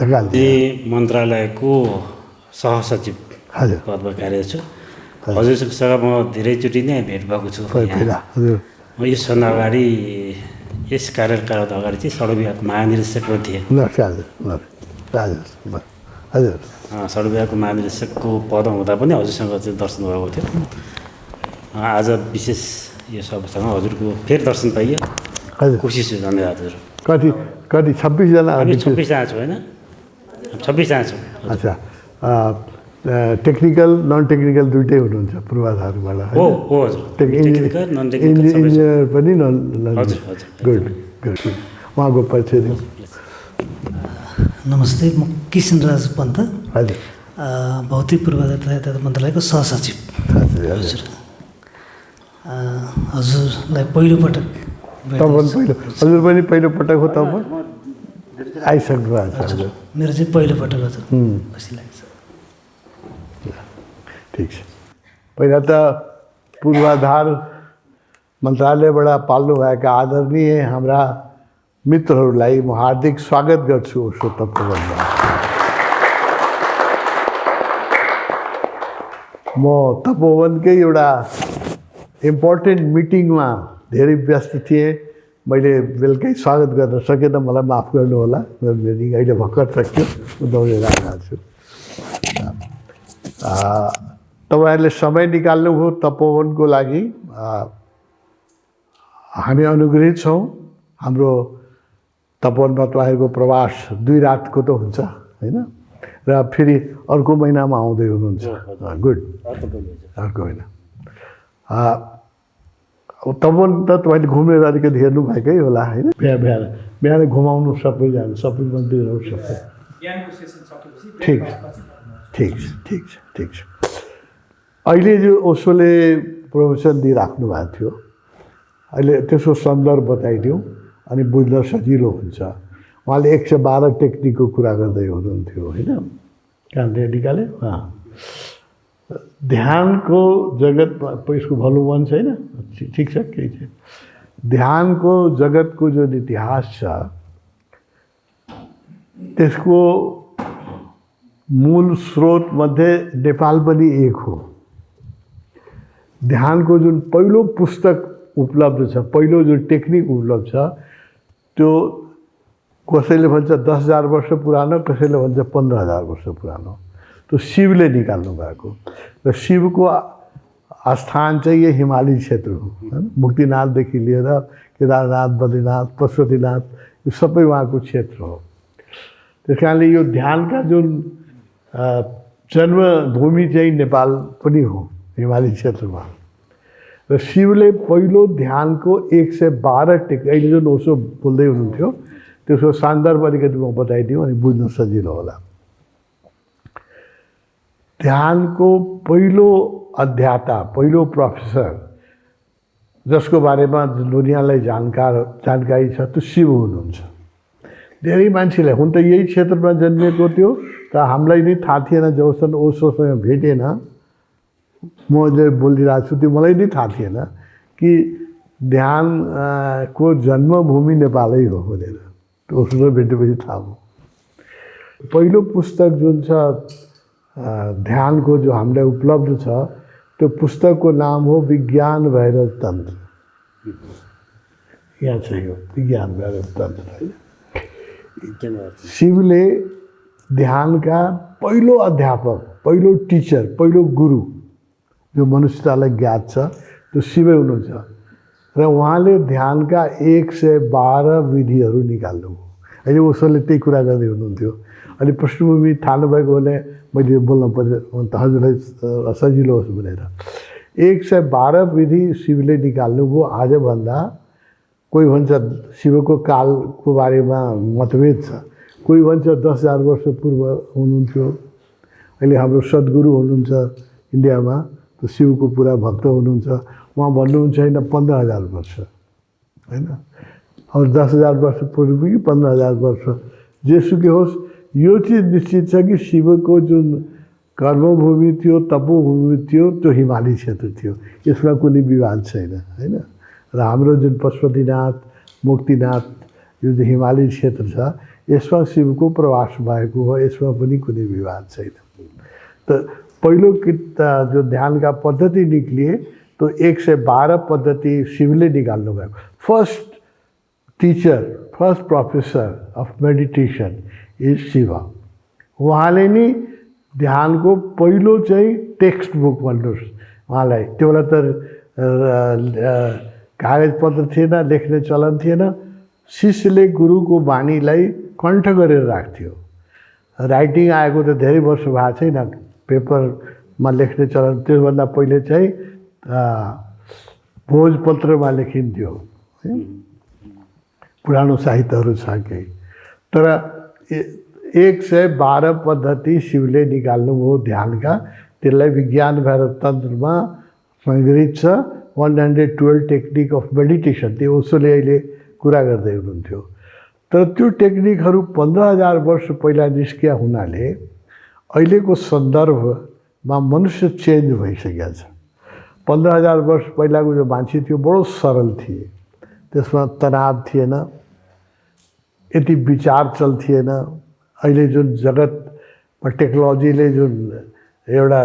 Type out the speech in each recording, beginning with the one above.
मन्त्रालयको सहसचिव पदमा कार्यरत छु। हजुरसँग म धेरैचोटि नै भेट भएको छु। म यसभन्दा अगाडि यस कार्यकालभन्दा अगाडि चाहिँ सडक विभागको महानिर्देशक पनि थिएँ। सडक विभागको महानिर्देशकको पदमा हुँदा पनि हजुरसँग चाहिँ दर्शन भएको थियो। आज विशेष यो सबसँग हजुरको फेरि दर्शन पाइयो। कोसिस धन्यवाद हजुर। कति 26 जना? 26 जना छु होइन, 26 जना छु। अच्छा, टेक्निकल नन टेक्निकल दुइटै हुनुहुन्छ पूर्वाधारबाट? हो हजुर, टेक्निकल नन टेक्निकल इन्जिनियर पनि हजुर। Good good. उहाँको परिचय दिनु। नमस्ते, म किशनराज पन्त, हजुर, भौतिक पूर्वाधार तथा यातायात मन्त्रालयको सहसचिव। हजुर, हजुरलाई पहिलोपटक हजुर पनि पहिलोपटक हो? तपाईँ आइसक्नु भएको छ? हजुर, मेरो चाहिँ पहिलोपटक हजुर, खुसी लाग्छ। ठिक छ। पहिला त पूर्वाधार मन्त्रालयबाट पाल्नुभएका आदरणीय हाम्रा मित्रहरूलाई म हार्दिक स्वागत गर्छु ओशो तपोवनमा। म तपोवनकै एउटा इम्पोर्टेन्ट मिटिङमा धेरै व्यस्त थिएँ, मैले बेलुकै स्वागत गर्न सकेन, मलाई माफ गर्नुहोला। मेरो मिटिङ अहिले भर्खर सकियो, म दौडेर आएको छु। तपाईँहरूले समय निकाल्नुभयो तपोवनको लागि, हामी अनुग्रहित छौँ। हाम्रो तपोवनमा तपाईँहरूको प्रवास 2 रातको त हुन्छ होइन, र फेरि अर्को महिनामा आउँदै हुनुहुन्छ। गुड, अर्को महिना। तपोवन त तपाईँले घुमेर अलिकति हेर्नुभएकै होला होइन? बिहान घुमाउनु सबैजना, सबै मन्दिरहरू सबै। ठिक ठिक छ, ठिक छ, ठिक छ। अहिले जो ओशोले प्रोफेसन दिइराख्नु भएको थियो, अहिले त्यसको सन्दर्भ बताइदिउँ अनि बुझ्न सजिलो हुन्छ। उहाँले 112 टेक्निकको कुरा गर्दै हुनुहुन्थ्यो होइन? कहाँदेखि निकाले? ध्यानको जगतमा यसको भनौँ मन छैन, ठिक छ, केही छैन। ध्यानको जगतको जुन इतिहास छ त्यसको मूल स्रोतमध्ये नेपाल पनि एक हो। ध्यानको जुन पहिलो पुस्तक उपलब्ध छ, पहिलो जुन टेक्निक उपलब्ध छ, त्यो कसैले भन्छ 10,000 वर्ष पुरानो, कसैले भन्छ 15,000 वर्ष पुरानो। त्यो शिवले निकाल्नु भएको, र शिवको आस्थान चाहिँ यो हिमाली क्षेत्र हो होइन? मुक्तिनाथदेखि लिएर केदारनाथ, बद्रीनाथ, पशुपतिनाथ, यो सबै उहाँको क्षेत्र हो। त्यस कारणले यो ध्यानका जुन जन्मभूमि चाहिँ नेपाल पनि हो, हिमाली क्षेत्रमा। र शिवले पहिलो ध्यानको 112 अहिले जुन ओशो बोल्दै हुनुहुन्थ्यो त्यसको सन्दर्भ अलिकति म बताइदिउँ अनि बुझ्न सजिलो होला। ध्यानको पहिलो अध्याता, पहिलो प्रोफेसर जसको बारेमा दुनियाँलाई जानकारी छ त्यो शिव हुनुहुन्छ। धेरै मान्छेलाई हुन त यही क्षेत्रमा जन्मिएको थियो, तर हामीलाई नै थाहा थिएन। जबसम्म ओशोसँग भेटेन, म जो बोलिरहेको छु त्यो मलाई नै थाहा थिएन कि ध्यानको जन्मभूमि नेपालै हो भनेर। ओशोसँग भेटेपछि थाहा भयो। पहिलो पुस्तक जुन छ ध्यानको जो हामीलाई उपलब्ध छ, त्यो पुस्तकको नाम हो विज्ञान भैरव तन्त्र। यहाँ छ यो विज्ञान भैरव तन्त्र। शिवले ध्यानका पहिलो अध्यापक, पहिलो टिचर, पहिलो गुरु जो मनुष्यतालाई ज्ञात छ त्यो शिवै हुनुहुन्छ। र उहाँले ध्यानका 112 विधिहरू निकाल्नुभयो। अहिले ओशोले त्यही कुरा गर्दै हुनुहुन्थ्यो। अहिले पृष्ठभूमि थाहा नभएको भने मैले बोल्न पर्यो, हजुरलाई सजिलो होस् भनेर। 112 विधि शिवले निकाल्नुभयो। आजभन्दा कोही भन्छ शिवको कालको बारेमा मतभेद छ, कोही भन्छ 10,000 वर्ष पूर्व हुनुहुन्थ्यो। अहिले हाम्रो सद्गुरु हुनुहुन्छ इन्डियामा, त्यो शिवको पुरा भक्त हुनुहुन्छ, उहाँ भन्नुहुन्छ होइन 15,000 वर्ष होइन, अब 10,000 वर्ष पूर्व कि 15,000 वर्ष, जेसुकै होस्, यो चिज निश्चित छ कि शिवको जुन कर्मभूमि थियो, तपोभूमि थियो, त्यो हिमाली क्षेत्र थियो। यसमा कुनै विवाद छैन होइन। र हाम्रो जुन पशुपतिनाथ, मुक्तिनाथ, यो जो हिमाली क्षेत्र छ, यसमा शिवको प्रवास भएको हो, यसमा पनि कुनै विवाद छैन। तो पहिलो जो ध्यान का पद्धति निक्लिए तो 112 पद्धति शिवले निकाल्नु भएको। First teacher, first professor of meditation is Shiva. उहाँले नि ध्यानको पहिलो चाहिँ टेक्स्ट बुक भन्नुहोस् उहाँलाई, त्यो बेला त कागज पत्र थिएन, लेख्ने चलन थिएन। शिष्यले गुरुको बानीलाई कण्ठ गरेर राख्थ्यो। राइटिङ आएको त धेरै वर्ष भएको छैन, पेपरमा लेख्ने चलन त्योभन्दा पहिले चाहिँ भोजपत्रमा लेखिन्थ्यो, पुरानो साहित्यहरू छ केही। तर 112 पद्धति शिवले निकाल्नुभयो ध्यानका, त्यसलाई विज्ञान भैरव तन्त्रमा सङ्ग्रहित छ। 112 टेक्निक अफ मेडिटेसन, त्यो ओशोले अहिले कुरा गर्दै हुनुहुन्थ्यो। तर त्यो टेक्निकहरू 15,000 वर्ष पहिला निस्किया हुनाले अहिलेको सन्दर्भमा मनुष्य चेन्ज भइसकेको छ। 15,000 वर्ष पहिलाको जो मान्छे थियो बडो सरल थिए, त्यसमा तनाव थिएन, यति विचार चल्थिएन। अहिले जुन जगतमा टेक्नोलोजीले जुन एउटा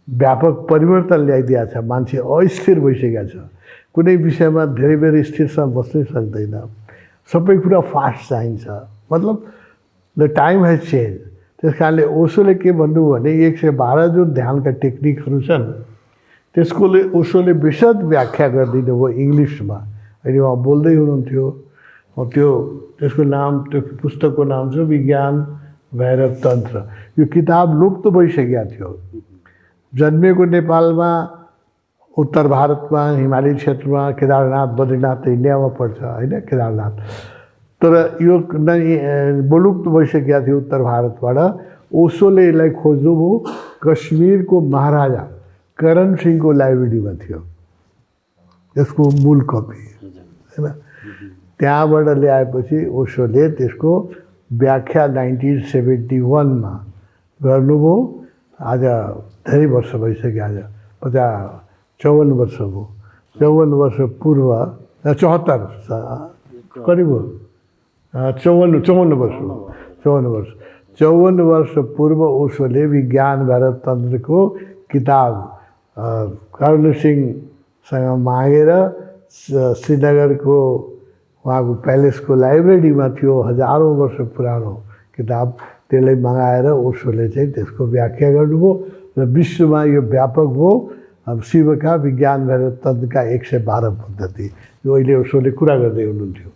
व्यापक परिवर्तन ल्याइदिएको छ, मान्छे अस्थिर भइसकेको छ, कुनै विषयमा धेरै बेर स्थिरसँग बस्नै सक्दैन, सबै कुरा फास्ट चाहिन्छ। मतलब द टाइम हेज चेन्ज। त्यस कारणले ओशोले के भन्नुभयो भने 112 जुन ध्यानका टेक्निकहरू छन् त्यसकोले ओशोले विशद व्याख्या गरिदिनु भयो इङ्ग्लिसमा। अहिले उहाँ बोल्दै हुनुहुन्थ्यो, त्यसको नाम, त्यो पुस्तकको नाम छ विज्ञान भैरव तन्त्र। यो किताब लुप्त भइसकेको थियो। जन्मेको नेपालमा, उत्तर भारतमा, हिमाली क्षेत्रमा, केदारनाथ बद्रीनाथ त इन्डियामा पर्छ होइन, केदारनाथ। तर यो विलुप्त भइसकेको थियो उत्तर भारतबाट। ओशोले यसलाई खोज्नुभयो, कश्मीरको महाराजा करण सिंहको लाइब्रेरीमा थियो यसको मूल कपी होइन। त्यहाँबाट ल्याएपछि ओशोले त्यसको व्याख्या 1971मा गर्नुभयो। आज धेरै वर्ष भइसक्यो, आज 54 वर्ष भयो। 54 वर्ष पूर्व 74 करिब 54 वर्ष हो, 54 वर्ष पूर्व ओशोले विज्ञान भैरव तन्त्रको किताब कर्ण सिंहसँग मागेर श्रीनगरको उहाँको प्यालेसको लाइब्रेरीमा थियो, हजारौँ वर्ष पुरानो किताब। त्यसलाई मगाएर ओशोले चाहिँ त्यसको व्याख्या गर्नुभयो र विश्वमा यो व्यापक भयो। अब शिवका विज्ञान भैरव तन्त्रका 112 पद्धति जो अहिले ओशोले कुरा गर्दै हुनुहुन्थ्यो।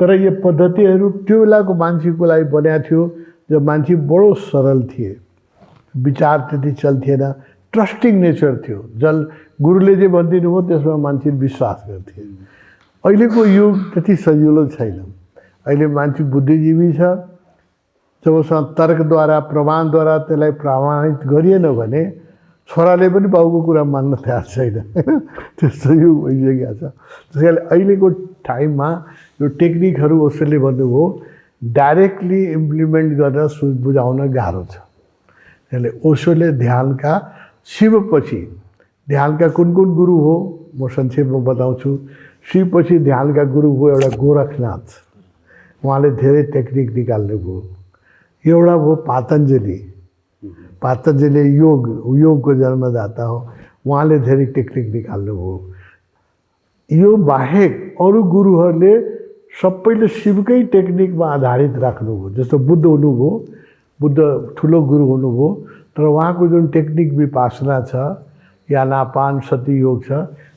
तर यो पद्धतिहरू त्यो बेलाको मान्छेको लागि बनाएको थियो जो मान्छे बडो सरल थिए, विचार त्यति चल्थिएन, ट्रस्टिङ नेचर थियो। गुरुले जे भनिदिनु भयो त्यसमा मान्छे विश्वास गर्थे। अहिलेको युग त्यति सजिलो छैन। अहिले मान्छे बुद्धिजीवी छ, जबसम्म तर्कद्वारा, प्रमाणद्वारा त्यसलाई प्रमाणित गरिएन भने छोराले पनि बाउको कुरा मान्न तयार छैन। त्यस्तो युग भइसकेको छ। त्यस कारणले अहिलेको टाइममा यो टेक्निकहरू ओशोले भन्नुभयो डाइरेक्टली इम्प्लिमेन्ट गर्न बुझाउन गाह्रो छ। त्यसले ओशोले ध्यानका शिवपछि ध्यानका कुन कुन गुरु हो म संक्षेपमा बताउँछु। शिवपछि ध्यानका गुरु हो एउटा गोरखनाथ, उहाँले धेरै टेक्निक निकाल्नुभयो। एउटा भयो पातञ्जली, पातञ्जली योगको जन्मदाता हो, उहाँले धेरै टेक्निक निकाल्नुभयो। यो बाहेक अरू गुरुहरूले सबैले शिवकै टेक्निकमा आधारित राख्नुभयो। जस्तो बुद्ध हुनुभयो, बुद्ध ठुलो गुरु हुनुभयो, तर उहाँको जुन टेक्निक विपासना छ या नापान सती योग छ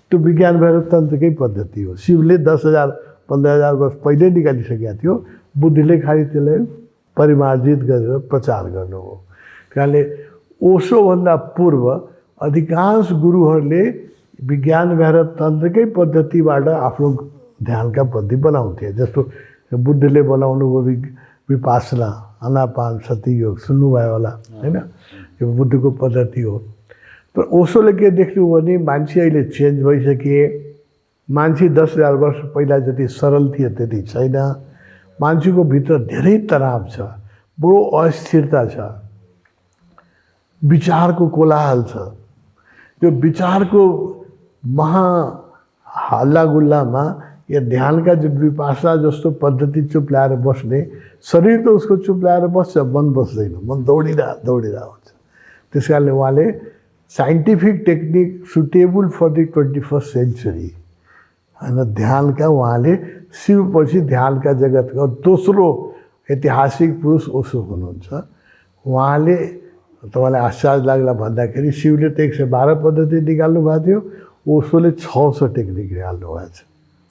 त्यो विज्ञान भैरव तन्त्रकै पद्धति हो। शिवले 10,000 15,000 वर्ष पहिले निकालिसकेका थियो, बुद्धले खालि त्यसलाई परिमार्जित गरेर प्रचार गर्नुभयो। कारणले ओशोभन्दा पूर्व अधिकांश गुरुहरूले विज्ञान भैरव तन्त्रकै पद्धतिबाट आफ्नो ध्यानका पद्धति बनाउँथे। जस्तो बुद्धले बनाउनु भयो विपासना, आनापान सती योग, सुन्नुभयो होला होइन, यो बुद्धको पद्धति हो। तर ओशोले के देख्नु भने मान्छे अहिले चेन्ज भइसके, मान्छे 10,000 वर्ष पहिला जति सरल थियो त्यति छैन। मान्छेको भित्र धेरै तनाव छ, बडो अस्थिरता छ, विचारको कोलाहल छ। त्यो विचारको महा हल्लागुल्लामा या ध्यानका जुन विपासना जस्तो पद्धति चुप्लाएर बस्ने, शरीर त उसको चुप्लाएर बस्छ, मन बस्दैन, मन दौडिरह हुन्छ। त्यस कारणले उहाँले scientific technique suitable for the 21st century होइन ध्यानका उहाँले शिवपछि ध्यानका जगतको दोस्रो ऐतिहासिक पुरुष ओशो हुनुहुन्छ। उहाँले तपाईँलाई आश्चर्य लाग्ला भन्दाखेरि शिवले त 112 पद्धति निकाल्नु भएको थियो, ओशोले 600 टेक्निक निकाल्नु भएको छ।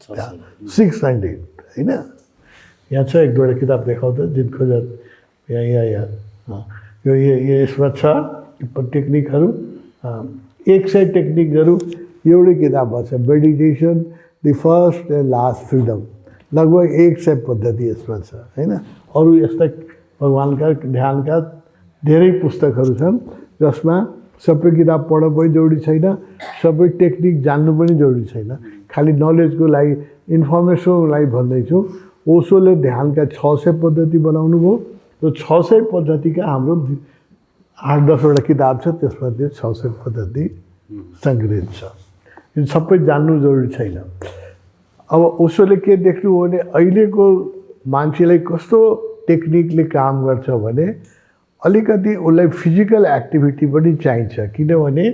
698 होइन। यहाँ छ एक दुईवटा किताब देखाउँदा जिन खोजेर यहाँ यो यसमा छ टेक्निकहरू 100 टेक्निकहरू एउटै किताबमा छ। Meditation the first and last freedom लगभग 100 पद्धति यसमा छ होइन। अरू यस्ता भगवान्का ध्यानका धेरै पुस्तकहरू छन् जसमा सबै किताब पढ्न पनि जरुरी छैन, सबै टेक्निक जान्नु पनि जरुरी छैन, खालि नलेजको लागि इन्फर्मेसनको लागि भन्दैछु। ओशोले ध्यानका 600 पद्धति बनाउनु भयो। त्यो 600 पद्धतिका हाम्रो 8-10वटा किताब छ, त्यसमा त्यो 600 पद्धति सङ्ग्रहित छ। यो सबै जान्नु जरुरी छैन। अब ओशोले के देख्नु हो भने अहिलेको मान्छेलाई कस्तो टेक्निकले काम गर्छ भने अलिकति उसलाई फिजिकल एक्टिभिटी पनि चाहिन्छ। किनभने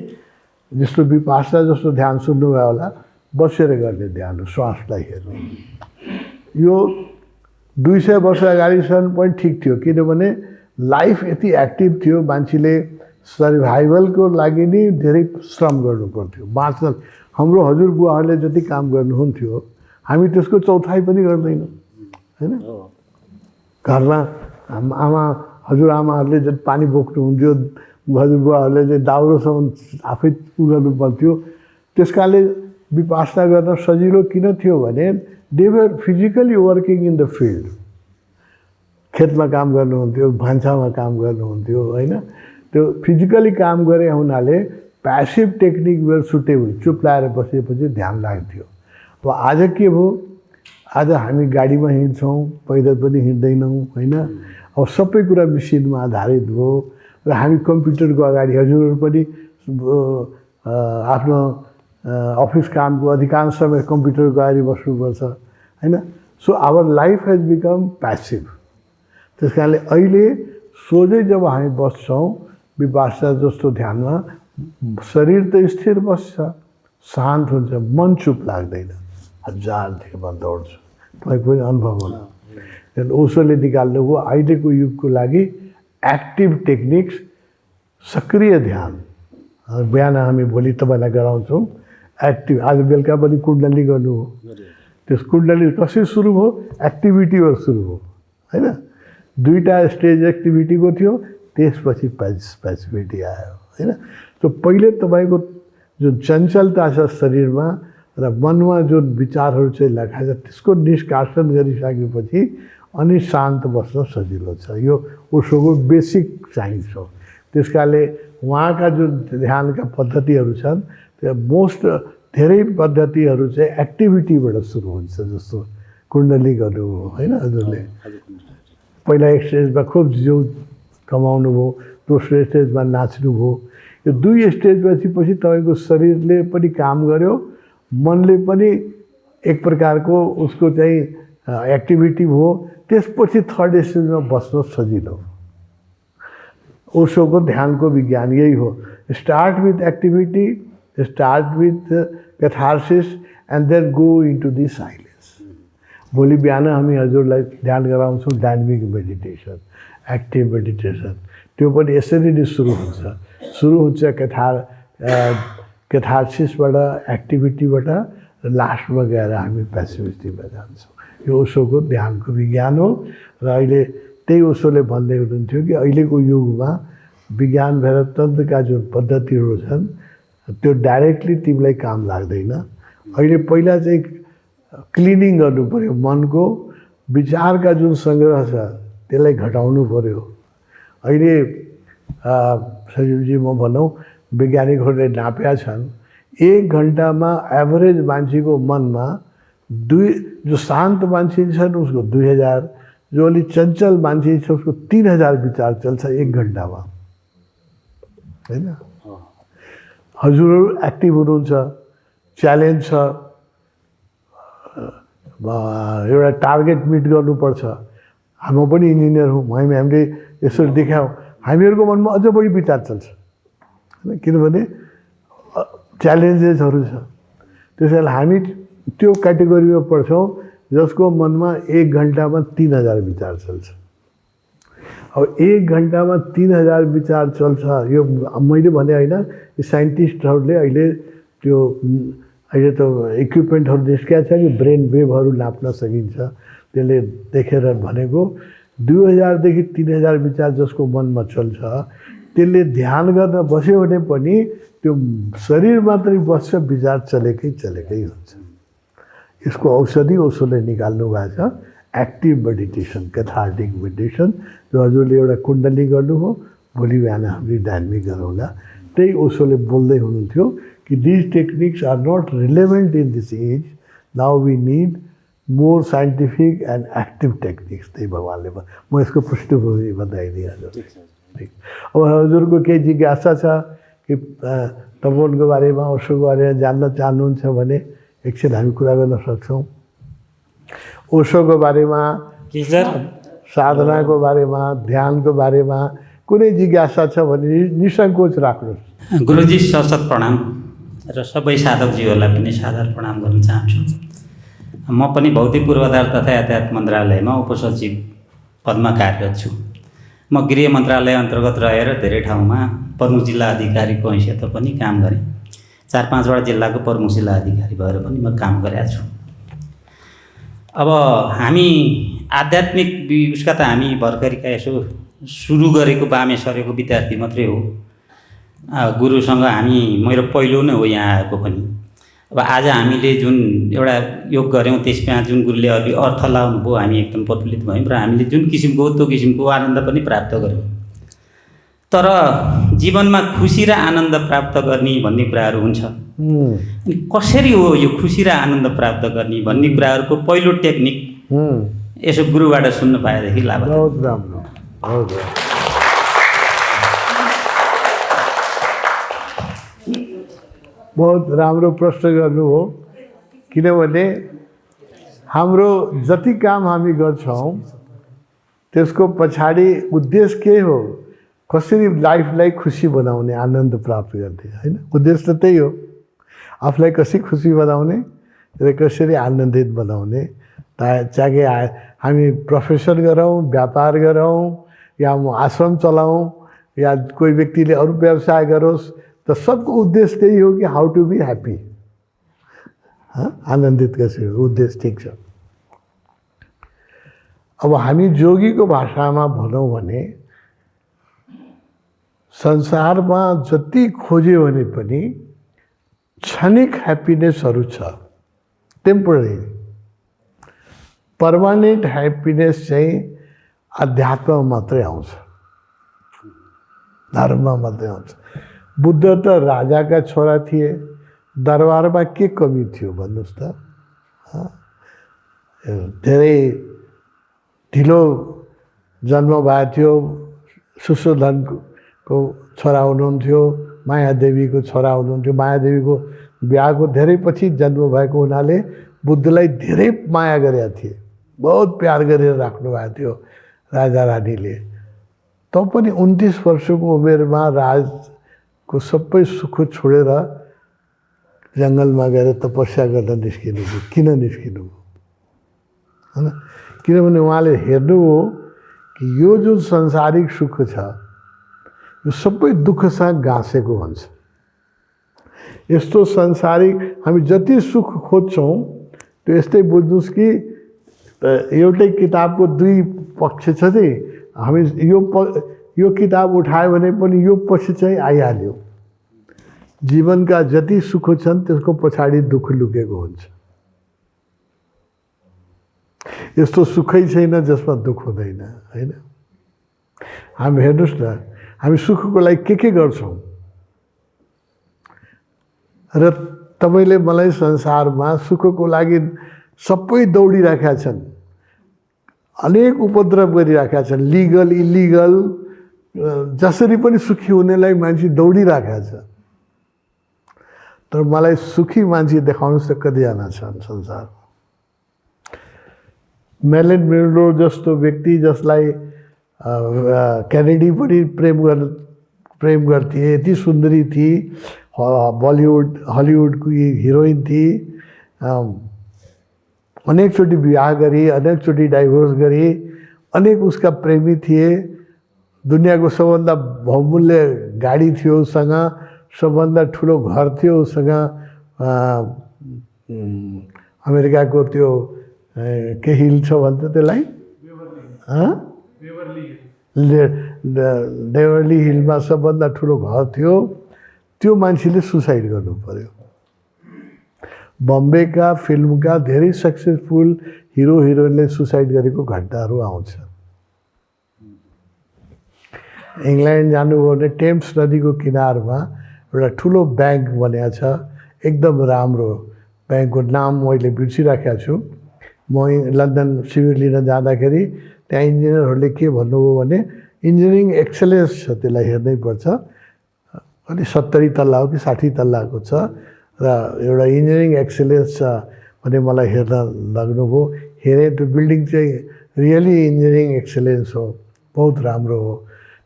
जस्तो विपासना जस्तो ध्यान सुन्नुभयो होला, बसेर गर्ने ध्यान हो, श्वासलाई हेर्ने। यो 200 वर्ष अगाडिसम्म पनि ठिक थियो, किनभने लाइफ यति एक्टिभ थियो, मान्छेले सर्भाइभलको लागि नै धेरै श्रम गर्नु पर्थ्यो बाँच्न। हाम्रो हजुरबुवाहरूले जति काम गर्नुहुन्थ्यो हामी त्यसको चौथाइ पनि गर्दैनौँ होइन। घरमा हजुरआमाहरूले जति पानी बोक्नुहुन्थ्यो, हजुरबुवाहरूले चाहिँ दाउरोसम्म आफै गर्नु पर्थ्यो। त्यस कारणले विपासना गर्न सजिलो किन थियो भने they were physically working in the field. खेतमा काम गर्नुहुन्थ्यो, भान्सामा काम गर्नुहुन्थ्यो होइन। त्यो फिजिकली काम गरे हुनाले प्यासिभ टेक्निक वेयर सुटेबल, चुप लाएर बसेपछि ध्यान लाग्थ्यो। अब आज के भयो, आज हामी गाडीमा हिँड्छौँ, पैदल पनि हिँड्दैनौँ होइन। अब सबै कुरा मेसिनमा आधारित भयो र हामी कम्प्युटरको अगाडि, हजुरहरू पनि आफ्नो अफिस कामको अधिकांश समय कम्प्युटरको अगाडि बस्नुपर्छ होइन। So our life has become passive. त्यस कारणले अहिले सोझै जब हामी बस्छौँ विपासना जस्तो ध्यानमा, शरीर त स्थिर बस्छ, शान्त हुन्छ, मन चुप लाग्दैन, हजारदेखि मन दौड्छ। तपाईँको पनि अनुभव होला। ओशोले निकाल्नु हो अहिलेको युगको लागि एक्टिभ टेक्निक्स, सक्रिय ध्यान। बिहान हामी भोलि तपाईँलाई गराउँछौँ एक्टिभ। आज बेलुका पनि कुण्डली गर्नु हो। त्यस कुण्डली कसरी सुरु भयो, एक्टिभिटीबाट सुरु भयो होइन। 2टा स्टेज एक्टिभिटीको थियो, त्यसपछि प्यासिभिटी आयो होइन। त पहिले तपाईँको जुन चञ्चलता छ शरीरमा र मनमा जुन विचारहरू चाहिँ लगाएर त्यसको निष्कासन गरिसकेपछि अनि शान्त बस्न सजिलो छ। यो ओशोको बेसिक साइन्स हो। त्यस कारणले उहाँका जुन ध्यानका पद्धतिहरू छन् त्यो मोस्ट धेरै पद्धतिहरू चाहिँ एक्टिभिटीबाट सुरु हुन्छ। जस्तो कुण्डली गर्नु हो होइन, हजुरले पहिला एक स्टेजमा खुब जिउ कमाउनु भयो, दोस्रो स्टेजमा नाच्नु भयो। यो 2 स्टेजपछि तपाईँको शरीरले पनि काम गर्यो, मनले पनि एक प्रकारको उसको चाहिँ एक्टिभिटी भयो। त्यसपछि 3rd स्टेजमा बस्न सजिलो। ओशोको ध्यानको विज्ञान यही हो। Start with activity, start with catharsis and then go into the silence. भोलि बिहान हामी हजुरलाई ध्यान गराउँछौँ डाइनामिक मेडिटेसन, एक्टिभ मेडिटेसन। त्यो पनि यसरी नै सुरु हुन्छ कैथार्सिसबाट, एक्टिभिटीबाट, लास्टमा गएर हामी प्यासिभिटीमा जान्छौँ। यो ओशोको ध्यानको विज्ञान हो। र अहिले त्यही ओशोले भन्दै हुनुहुन्थ्यो कि अहिलेको युगमा विज्ञान भएर तन्त्रका जुन पद्धतिहरू छन् त्यो डाइरेक्टली तिमीलाई काम लाग्दैन। अहिले पहिला चाहिँ क्लिनिङ गर्नु पऱ्यो, मनको विचारका जुन सङ्ग्रह छ त्यसलाई घटाउनु पऱ्यो। अहिले सजीवजी म भनौँ वैज्ञानिकहरूले नापेका छन् 1 घन्टामा एभरेज मान्छेको मनमा जो शान्त मान्छे छन् उसको 2000, जो अलिक चञ्चल मान्छे छ उसको 3000 विचार चल्छ 1 घन्टामा होइन। हजुरहरू एक्टिभ हुनुहुन्छ, च्यालेन्ज छ, एउटा टार्गेट मिट गर्नुपर्छ। म पनि इन्जिनियर हुँ, हामीले यसो देखायौँ, हामीहरूको मनमा अझ बढी विचार चल्छ होइन, किनभने च्यालेन्जेसहरू छ। त्यसैले हामी त्यो क्याटेगोरीमा पर्छौँ जसको मनमा 1 घन्टामा 3000 विचार चल्छ। अब 1 घन्टामा 3000 विचार चल्छ, यो मैले भने होइन, यो साइन्टिस्टहरूले अहिले त इक्विपमेन्टहरू निस्किया छ कि ब्रेन वेभहरू नाप्न सकिन्छ, त्यसले देखेर भनेको 2000 देखि 3000 विचार जसको मनमा चल्छ त्यसले ध्यान गर्न बस्यो भने पनि त्यो शरीर मात्रै बस्छ, विचार चलेकै हुन्छ। यसको औषधि उसले निकाल्नु भएको छ, एक्टिभ मेडिटेसन, क्याथार्टिक मेडिटेसन, जो हजुरले एउटा कुण्डली गर्नुभयो, भोलि बिहान हामीले डायनामिक गरौँला। त्यही उसले बोल्दै हुनुहुन्थ्यो कि these techniques are not relevant in this age, now we need more scientific and active techniques. त्यही भगवान्ले म यसको पृष्ठभूमि बताइदिएँ हजुर। ठिक, अब हजुरको केही जिज्ञासा छ कि तपोवनको बारेमा, ओशोको बारेमा जान्न चाहनुहुन्छ भने एकछिन हामी कुरा गर्न सक्छौँ। ओशोको बारेमा, साधनाको बारेमा, ध्यानको बारेमा कुनै जिज्ञासा छ भने निसङ्कोच राख्नुहोस्। गुरुजी सशत प्रणाम र सबै साधकजीहरूलाई पनि सादर प्रणाम गर्न चाहन्छु। म पनि भौतिक पूर्वाधार तथा यातायात मन्त्रालयमा उपसचिव पदमा कार्यरत छु। म गृह मन्त्रालय अन्तर्गत रहेर धेरै ठाउँमा प्रमुख जिल्ला अधिकारीको हैसियतमा पनि काम गरेँ। 4-5वटा जिल्लाको प्रमुख जिल्ला अधिकारी भएर पनि म काम गरेको छु। अब हामी आध्यात्मिक उसका त हामी भर्खरीका यसो सुरु गरेको बामे सरेको विद्यार्थी मात्रै हो। गुरुसँग मेरो पहिलो नै हो यहाँ आएको पनि। अब आज हामीले जुन एउटा योग गऱ्यौँ त्यसमा जुन गुरुले अलि अर्थ लाउनु भयो, हामी एकदम प्रफुल्लित भयौँ र हामीले जुन किसिमको त्यो किसिमको आनन्द पनि प्राप्त गऱ्यौँ। तर जीवनमा खुसी र आनन्द प्राप्त गर्ने भन्ने कुराहरू हुन्छ। अनि कसरी हो यो खुसी र आनन्द प्राप्त गर्ने भन्ने कुराहरूको पहिलो टेक्निक यसो गुरुबाट सुन्न पाएदेखि लाभ। बहुत राम्रो, बहुत राम्रो प्रश्न गर्नु हो। किनभने हाम्रो जति काम हामी गर्छौँ त्यसको पछाडि उद्देश्य के हो? कसरी लाइफलाई खुसी बनाउने, आनन्द प्राप्त गर्ने होइन? उद्देश्य त त्यही हो, आफूलाई कसरी खुसी बनाउने र कसरी आनन्दित बनाउने। चाहे हामी प्रोफेसन गरौँ, व्यापार गरौँ, या आश्रम चलाऊँ, या कोही व्यक्तिले अरू व्यवसाय गरोस्, त सबको उद्देश्य त्यही हो कि हाउ टु बी ह्याप्पी, आनन्दित कसरी हो, उद्देश्य ठिक छ। अब हामी जोगीको भाषामा भनौँ भने संसारमा जति खोज्यो भने पनि क्षणिक ह्याप्पिनेसहरू छ, टेम्पोररी। पर्मानेन्ट ह्याप्पिनेस चाहिँ अध्यात्ममा मात्रै आउँछ, धर्ममा मात्रै आउँछ। बुद्ध त राजाका छोरा थिए, दरबारमा के कमी थियो भन्नुहोस् त? धेरै ढिलो जन्म भएको थियो, सुशोधनको छोरा हुनुहुन्थ्यो, मायादेवीको छोरा हुनुहुन्थ्यो। मायादेवीको बिहाको धेरै पछि जन्म भएको हुनाले बुद्धलाई धेरै माया गरेका थिए, बहुत प्यार गरेर राख्नु भएको थियो राजा रानीले। तब पनि 29 वर्षको उमेरमा राजको सबै सुख छोडेर जङ्गलमा गएर तपस्या गर्न निस्किनुभयो। किन निस्किनुभयो होइन? किनभने उहाँले हेर्नुभयो कि यो जुन संसारिक सुख छ यो सबै दुःखसँग गाँसेको हुन्छ। यस्तो संसारिक हामी जति सुख खोज्छौँ त्यो यस्तै बुझ्नुहोस् कि एउटै किताबको 2 पक्ष छ नि। हामी यो किताब उठायो भने पनि यो पछि चाहिँ आइहाल्यो। जीवनका जति सुख छन् त्यसको पछाडि दुःख लुकेको हुन्छ। यस्तो सुखै छैन जसमा दुःख हुँदैन होइन? हामी हेर्नुहोस् न, हामी सुखको लागि के गर्छौँ? र तपाईँले मलाई संसारमा सुखको लागि सबै दौडिराखेका छन्, अनेक उपद्रव गरिराखेका छन्, लिगल इलिगल, जसरी पनि सुखी हुनेलाई मान्छे दौडिराखेका छ। तर मलाई सुखी मान्छे देखाउनुहोस् त कतिजना छन् संसारमा? मेलिन मोनरो जस्तो व्यक्ति जसलाई केनेडी पनि प्रेम गर्थे, यति सुन्दरी थिए, हलिउडको हिरोइन थिए, अनेकचोटि विवाह गरी, अनेकचोटि डाइभोर्स गरी, अनेक उसका प्रेमी थिए, दुनियाँको सबभन्दा बहुमूल्य गाडी थियो उसँग, सबभन्दा ठुलो घर थियो उसँग, अमेरिकाको त्यो के हिल छ भन्छ त्यसलाई, बेभरली हिलमा सबभन्दा ठुलो घर थियो। त्यो मान्छेले सुसाइड गर्नु पर्यो। बम्बेका फिल्मका धेरै सक्सेसफुल हिरो हिरोइनले सुसाइड गरेको घटनाहरू आउँछ। इङ्ल्यान्ड जानुभयो भने टेम्स नदीको किनारमा एउटा ठुलो ब्याङ्क बनेको छ, एकदम राम्रो ब्याङ्कको नाम मैले बिर्सिराखेको छु। म लन्डन शिविर लिन जाँदाखेरि त्यहाँ इन्जिनियरहरूले के भन्नुभयो भने इन्जिनियरिङ एक्सलेन्स छ, त्यसलाई हेर्नै पर्छ। अनि 70 तल्ला हो कि 60 तल्लाको छ र एउटा इन्जिनियरिङ एक्सलेन्स छ भने मलाई हेर्न लाग्नुभयो। हेरेँ त्यो बिल्डिङ चाहिँ रियली इन्जिनियरिङ एक्सलेन्स हो, बहुत राम्रो हो।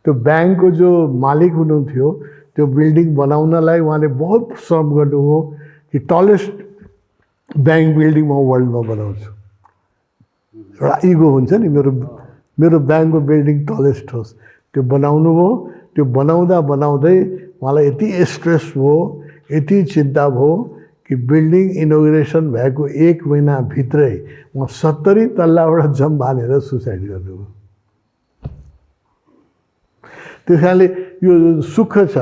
त्यो ब्याङ्कको जो मालिक हुनुहुन्थ्यो त्यो बिल्डिङ बनाउनलाई उहाँले बहुत श्रम गर्नुभयो कि टलेस्ट ब्याङ्क बिल्डिङ म वर्ल्डमा बनाउँछु। एउटा इगो हुन्छ नि, मेरो ब्याङ्कको बिल्डिङ टलेस्ट होस्, त्यो बनाउनु भयो। त्यो बनाउँदै उहाँलाई यति स्ट्रेस भयो, यति चिन्ता भयो कि बिल्डिङ इनोग्रेसन भएको 1 महिनाभित्रै उहाँ 70 तल्लाबाट जम्प हानेर सुसाइड गर्नुभयो। त्यस कारणले यो सुख छ,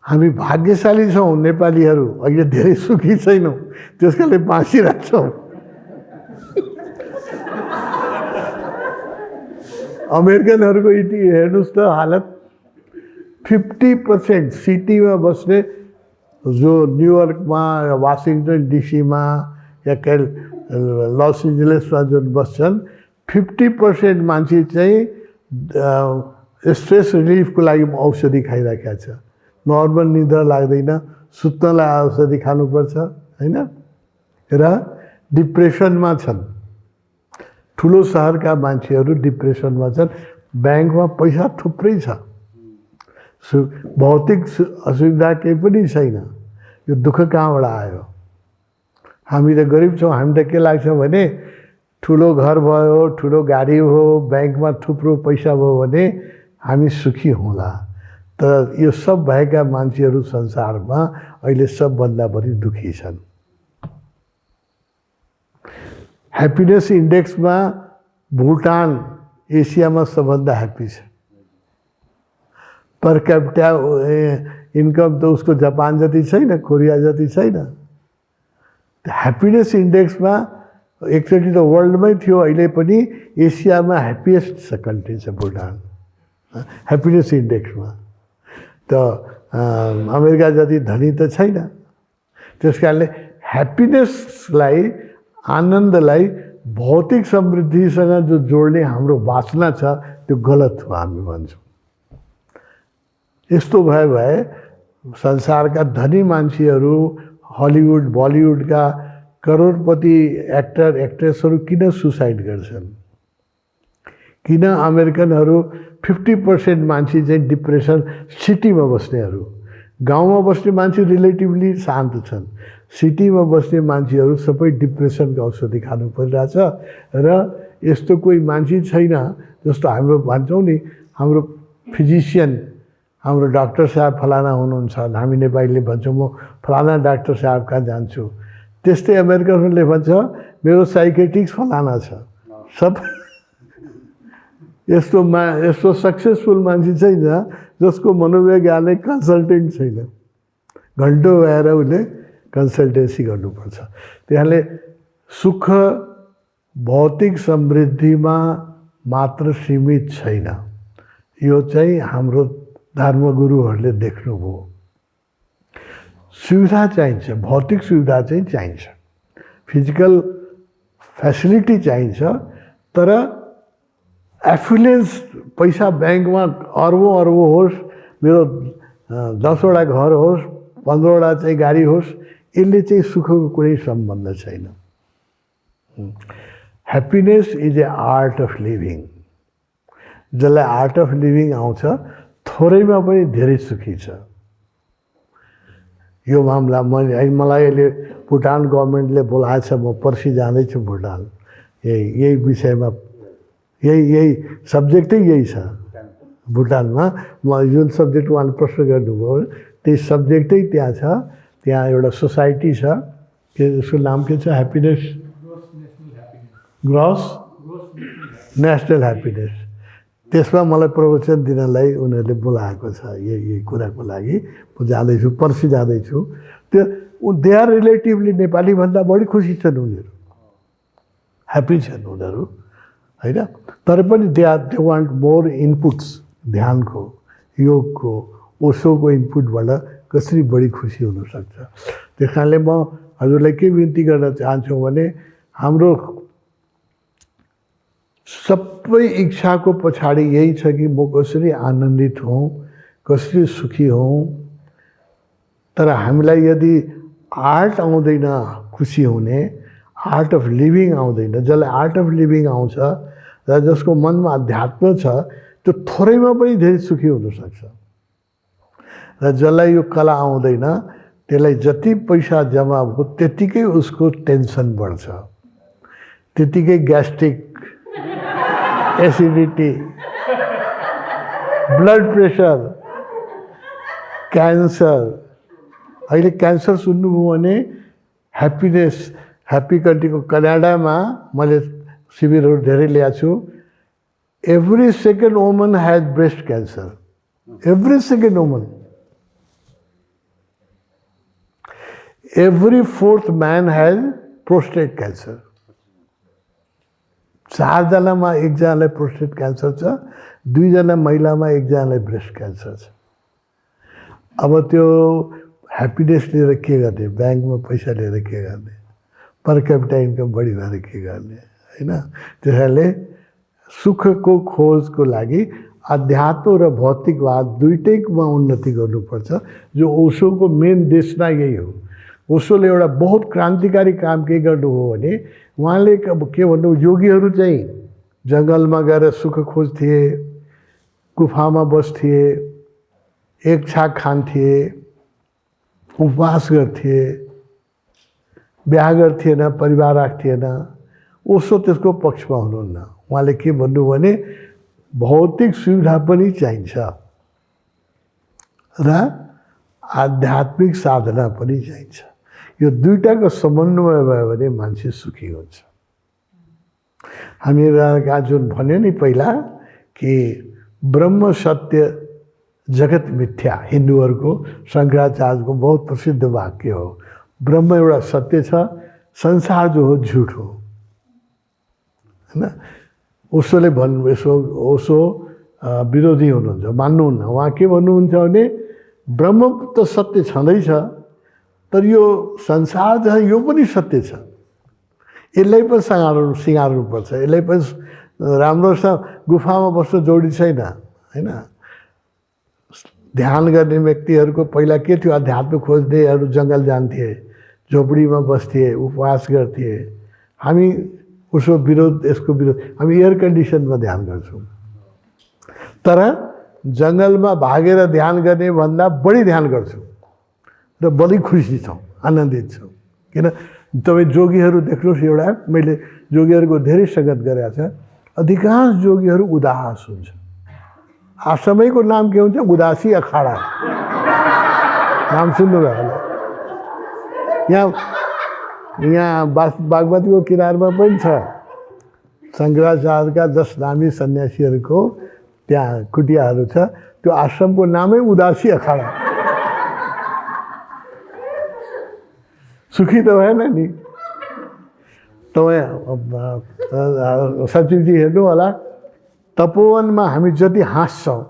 हामी भाग्यशाली छौँ नेपालीहरू, अहिले धेरै सुखी छैनौँ, त्यस कारणले बाँचिरहेछौँ। अमेरिकनहरूको हेर्नुहोस् त हालत, 50% सिटीमा बस्ने जो न्युयोर्कमा, वासिङटन डिसीमा या लस एन्जलसमा जुन बस्छन्, 50% मान्छे चाहिँ स्ट्रेस रिलिफको लागि औषधि खाइराखेको छ। नर्मल निद्रा लाग्दैन, सुत्नलाई औषधि खानुपर्छ होइन, र डिप्रेसनमा छन्। ठुलो सहरका मान्छेहरू डिप्रेसनमा छन्। ब्याङ्कमा पैसा थुप्रै छ, भौतिक असुविधा केही पनि छैन। यो दुःख कहाँबाट आयो? हामी त गरिब छौँ। हामी त के लाग्छ भने ठुलो घर भयो, ठुलो गाडी भयो, ब्याङ्कमा थुप्रो पैसा भयो भने हामी सुखी होला। तर यो सब भएका मान्छेहरू संसारमा अहिले सबभन्दा बढी दुःखी छन्। ह्याप्पिनेस इन्डेक्समा भुटान एसियामा सबभन्दा ह्याप्पी छ। पर क्यापिटा इन्कम त उसको जापान जति छैन, कोरिया जति छैन। ह्याप्पिनेस इन्डेक्समा एकचोटि त वर्ल्डमै थियो, अहिले पनि एसियामा ह्याप्पिएस्ट छ कन्ट्री छ भुटान ह्याप्पिनेस इन्डेक्समा। त अमेरिका जति धनी त छैन। त्यस कारणले ह्याप्पिनेसलाई, आनन्दलाई भौतिक समृद्धिसँग जो जोड्ने हाम्रो वासना छ त्यो गलत हो हामी भन्छौँ। यस्तो भए संसारका धनी मान्छेहरू, हलिउड बलिउडका करोडपति एक्टर एक्ट्रेसहरू किन सुसाइड गर्छन्? किन अमेरिकनहरू 50% मान्छे चाहिँ डिप्रेसन, सिटीमा बस्नेहरू, गाउँमा बस्ने मान्छे रिलेटिभली शान्त छन्, सिटीमा बस्ने मान्छेहरू सबै डिप्रेसनको औषधि खानु परिरहेछ। र यस्तो कोही मान्छे छैन जस्तो हाम्रो भन्छौँ नि, हाम्रो फिजिसियन, हाम्रो डाक्टर साहब फलाना हुनुहुन्छ, हामी नेपालीले भन्छौँ म फलाना डाक्टर साहब कहाँ जान्छु। त्यस्तै अमेरिकनहरूले भन्छ मेरो साइकेट्रिक्स फलाना छ। सब यस्तो सक्सेसफुल मान्छे छैन जसको मनोवैज्ञानिक कन्सल्टेन्ट छैन। घन्टो भएर उसले कन्सल्टेन्सी गर्नुपर्छ। त्यसले सुख भौतिक समृद्धिमा मात्र सीमित छैन। यो चाहिँ हाम्रो धर्मगुरुहरूले देख्नुभयो। सुविधा चाहिन्छ, भौतिक सुविधा चाहिँ चाहिन्छ, फिजिकल फेसिलिटी चाहिन्छ, तर एफुलेन्स, पैसा ब्याङ्कमा अर्बौँ अर्बौँ होस्, मेरो 10वटा घर होस्, 15वटा चाहिँ गाडी होस्, यसले चाहिँ सुखको कुनै सम्बन्ध छैन। Happiness is a art of living. जसलाई आर्ट अफ लिभिङ आउँछ थोरैमा पनि धेरै सुखी छ। यो मामला मलाई अहिले भुटान गभर्मेन्टले बोलाएछ, म पर्सि जाँदैछु भुटान। यही विषयमा यही सब्जेक्टै यही छ भुटानमा। म जुन सब्जेक्ट उहाँले प्रश्न गर्नुभयो त्यही सब्जेक्टै त्यहाँ छ। त्यहाँ एउटा सोसाइटी छ, के उसको नाम के छ, ह्याप्पिनेस ग्रस नेसनल ह्याप्पिनेस। त्यसमा मलाई प्रवचन दिनलाई उनीहरूले बोलाएको छ यही कुराको लागि। म जाँदैछु, पर्सि जाँदैछु। त्यो दे आर रिलेटिभली नेपालीभन्दा बढी खुसी छन् उनीहरू, ह्याप्पी छन् उनीहरू होइन। तर पनि दे वान्ट मोर इनपुट्स, ध्यानको, योगको, ओसोको इनपुटबाट कसरी बढी खुसी हुनसक्छ। त्यस कारणले म हजुरलाई के विन्ती गर्न चाहन्छु भने हाम्रो सबै इच्छाको पछाडि यही छ कि म कसरी आनन्दित हौँ, कसरी सुखी हौँ। तर हामीलाई यदि आर्ट आउँदैन खुसी हुने, आर्ट अफ लिभिङ आउँदैन, जसलाई आर्ट अफ लिभिङ आउँछ र जसको मनमा अध्यात्म छ त्यो थोरैमा पनि धेरै सुखी हुनसक्छ। र जसलाई यो कला आउँदैन त्यसलाई जति पैसा जम्मा भयो त्यतिकै उसको टेन्सन बढ्छ, त्यतिकै gastric, acidity, blood pressure, cancer. अहिले क्यान्सर सुन्नुभयो भने ह्याप्पिनेस ह्याप्पी कन्ट्रीको कनाडामा मैले शिविरहरू धेरै ल्याएको छु। Every second woman has breast cancer, every second woman. Every fourth man has prostate cancer. 4 जनामा 1 जनालाई प्रोस्टेट क्यान्सर छ, 2 जना महिलामा 1 जनालाई ब्रेस्ट क्यान्सर छ। अब त्यो ह्याप्पिनेस लिएर के गर्ने, ब्याङ्कमा पैसा लिएर के गर्ने, पर क्यापिटा इन्कम बढी भएर के गर्ने होइन। त्यस कारणले सुखको खोजको लागि अध्यात्म र भौतिकवाद दुइटैमा उन्नति गर्नुपर्छ। जो ओशोको मेन देशना यही हो। ओशोले एउटा बहुत क्रान्तिकारी काम के गर्नुभयो भने उहाँले के भन्नु, योगीहरू चाहिँ जङ्गलमा गएर सुख खोज्थे, गुफामा बस्थे, एक छाक खान्थे, उपवास गर्थे, बिहा गर्थिएन, परिवार राख्थिएन। ओशो त्यसको पक्षमा हुनुहुन्न। उहाँले के भन्नु भने भौतिक सुविधा पनि चाहिन्छ र आध्यात्मिक साधना पनि चाहिन्छ। यो दुईटाको समन्वय भयो भने मान्छे सुखी हुन्छ। हामीहरूका जुन भन्यो नि पहिला कि ब्रह्म सत्य जगत मिथ्या, हिन्दूहरूको शङ्कराचार्यको बहुत प्रसिद्ध वाक्य हो। ब्रह्म एउटा सत्य छ, संसार जो हो झुट हो होइन। ओशोले ओशो विरोधी हुनुहुन्छ, मान्नुहुन्न। उहाँ के भन्नुहुन्छ भने ब्रह्म त सत्य छँदैछ, तर यो संसार छ यो पनि सत्य छ। यसलाई पनि सिँगार्नुपर्छ, यसलाई पनि राम्रोसँग। गुफामा बस्न जोडी छैन होइन। ध्यान गर्ने व्यक्तिहरूको पहिला के थियो, अध्यात्म खोज्नेहरू जङ्गल जान्थे, झोपडीमा बस्थे, उपवास गर्थे। हामी उसको विरोध, यसको विरोध, हामी एयर कन्डिसनमा ध्यान गर्छौँ। तर जङ्गलमा भागेर ध्यान गर्ने भन्दा बढी ध्यान गर्छौँ र बढी खुसी छौँ, आनन्दित छौँ। किन तपाईँ जोगीहरू देख्नुहोस्, एउटा मैले जोगीहरूको धेरै सङ्गत गरेको छ। अधिकांश जोगीहरू उदास हुन्छ। आश्रमैको नाम के हुन्छ, उदासी अखाडा। नाम सुन्नुभयो होला। यहाँ बागमतीको किनारमा पनि छ शङ्कराचार्यका 10 नामी सन्यासीहरूको त्यहाँ कुटियाहरू छ। त्यो आश्रमको नामै उदासी अखाडा। सुखी त भएन नि। तपाईँ सचिवजी हेर्नु होला, तपोवनमा हामी जति हाँस्छौँ,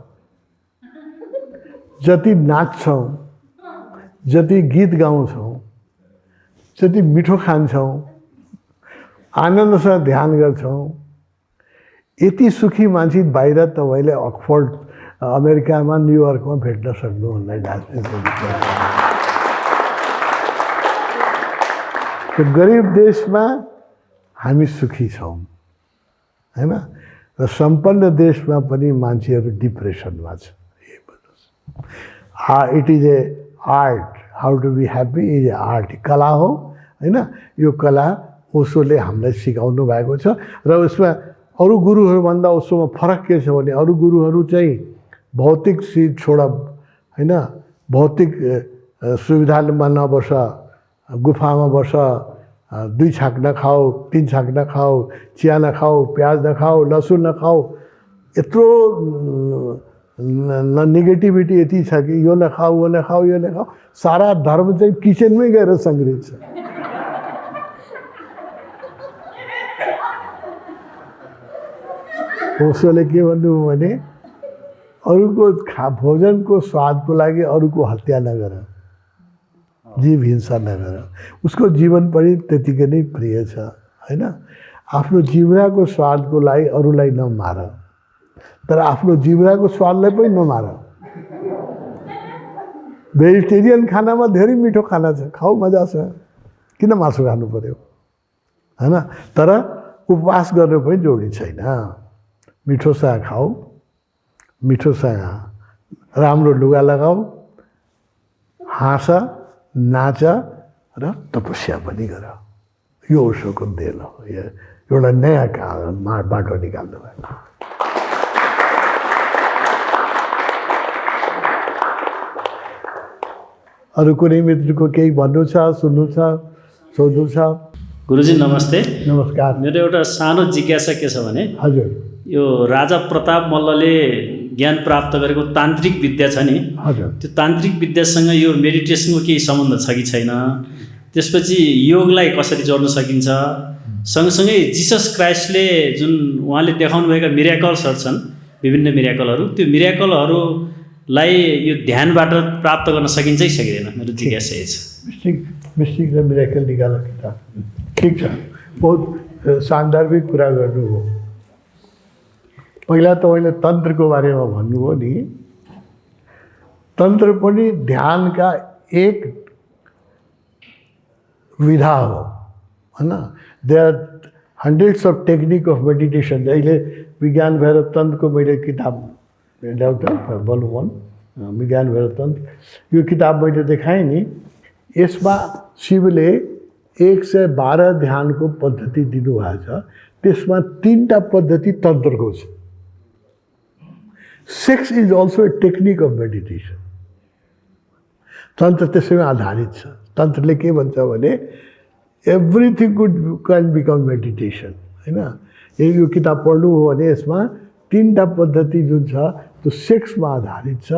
जति नाच्छौँ, जति गीत गाउँछौँ, जति मिठो खान्छौँ, आनन्दसँग ध्यान गर्छौँ, यति सुखी मान्छे बाहिर तपाईँले अक्सफोर्ड अमेरिकामा, न्युयोर्कमा भेट्न सक्नुहुन्न। त्यो गरिब देशमा हामी सुखी छौँ हैन। र सम्पन्न देशमा पनि मान्छेहरू डिप्रेसनमा छ। It is a art, how to be happy is a art, कला हो हैन। यो कला ओशोले हामीलाई सिकाउनु भएको छ। र उसमा अरू गुरुहरूभन्दा ओशोमा फरक के छ भने अरू गुरुहरू चाहिँ भौतिक चिज छोड हैन, भौतिक सुविधामा नबस, गुफामा बस, 2 छाक नखाऊ, 3 छाक नखाऊ, चिया नखाऊ, प्याज नखाऊ, लसुन नखाऊ, यत्रो नेगेटिभिटी यति छ कि यो नखाऊ, वो नखाऊ, यो नखाऊ। सारा धर्म चाहिँ किचनमै गएर सङ्ग्रहित छ। ओशोले के भन्नुभयो भने अरूको भोजनको स्वादको लागि अरूको हत्या नगर, जीव हिंसा नगर। उसको जीवन पनि त्यतिकै नै प्रिय छ हैन। आफ्नो जिब्राको स्वादको लागि अरूलाई नमार, तर आफ्नो जिब्राको स्वादलाई पनि नमार। भेजिटेरियन खानामा धेरै मिठो खाना छ, खाऊ मजा छ, किन मासु खानु पर्यो हैन। तर उपवास गर्नु पनि जोडी छैन। मिठोसँग खाऊ, मिठोसँग राम्रो लुगा लगाऊ, हाँस, नाच र तपस्या पनि गर। यो ओशोको देन हो। एउटा नयाँ बाटो निकाल्नु भएको। अरू कुनै मित्रको केही भन्नु छ, सुन्नु छ, सोध्नु छ? गुरुजी नमस्ते। नमस्कार। मेरो एउटा सानो जिज्ञासा के छ भने हजुर, यो राजा प्रताप मल्लले ज्ञान प्राप्त गरेको तान्त्रिक विद्या छ नि, हजुर, त्यो तान्त्रिक विद्यासँग यो मेडिटेसनको केही सम्बन्ध छ कि छैन? त्यसपछि योगलाई कसरी जोड्न सकिन्छ? सँगसँगै जिसस क्राइस्टले जुन उहाँले देखाउनुभएका मिराकल्सहरू छन्, विभिन्न मिराकलहरू, त्यो मिराकलहरूलाई यो ध्यानबाट प्राप्त गर्न सकिन्छ कि सकिँदैन? मेरो जिज्ञासा यही छ। मिस्टिक र मिराकल निकाल्न किताब ठिक छ, बहुत सान्दर्भिक कुरा गर्नुभयो। पहिला तपाईँले तन्त्रको बारेमा भन्नुभयो नि, तन्त्र पनि ध्यानका एक विधा हो हैन। There are hundreds of technique of meditation. अहिले विज्ञान भैरव तन्त्रको मैले किताब ल्याउँदा भोल्युम 1 विज्ञान भैरव तन्त्र, यो किताब मैले देखाएँ नि, यसमा शिवले 112 ध्यानको पद्धति दिनुभएको छ। त्यसमा 3टा पद्धति तन्त्रको छ। Sex is also a technique of meditation. तन्त्र त्यसैमा आधारित छ। तन्त्रले के भन्छ भने everything could can become meditation हैन। यो किताब पढ्नु हो भने यसमा 3टा पद्धति जुन छ त्यो सेक्समा आधारित छ।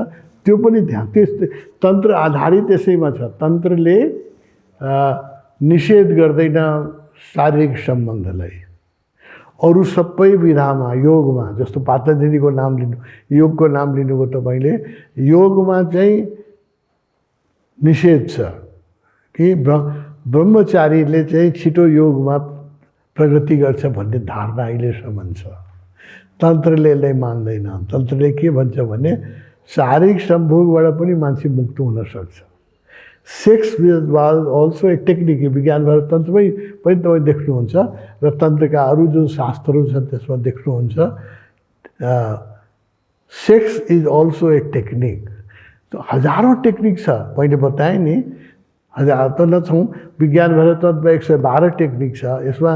त्यो पनि ध्यान, त्यस तन्त्र आधारित यसैमा छ। तन्त्रले निषेध गर्दैन शारीरिक सम्बन्धलाई। अरू सबै विधामा, योगमा, जस्तो पातञ्जलिको नाम लिनु, योगको नाम लिनुभयो तपाईँले, योगमा चाहिँ निषेध छ कि ब्रह्मचारीले चाहिँ छिटो योगमा प्रगति गर्छ भन्ने धारणा अहिलेसम्म छ। तन्त्रले यसलाई मान्दैन। तन्त्रले के भन्छ भने शारीरिक सम्भोगबाट पनि मान्छे मुक्त हुन सक्छ। Sex was also a technique. विज्ञान भएर तन्त्रमै पनि तपाईँ देख्नुहुन्छ र तन्त्रका अरू जुन शास्त्रहरू छन् त्यसमा देख्नुहुन्छ sex is also a technique. हजारौँ टेक्निक छ, मैले बताएँ नि, हजार त नछौँ। विज्ञान भएर तन्त्रमा 112 टेक्निक छ। यसमा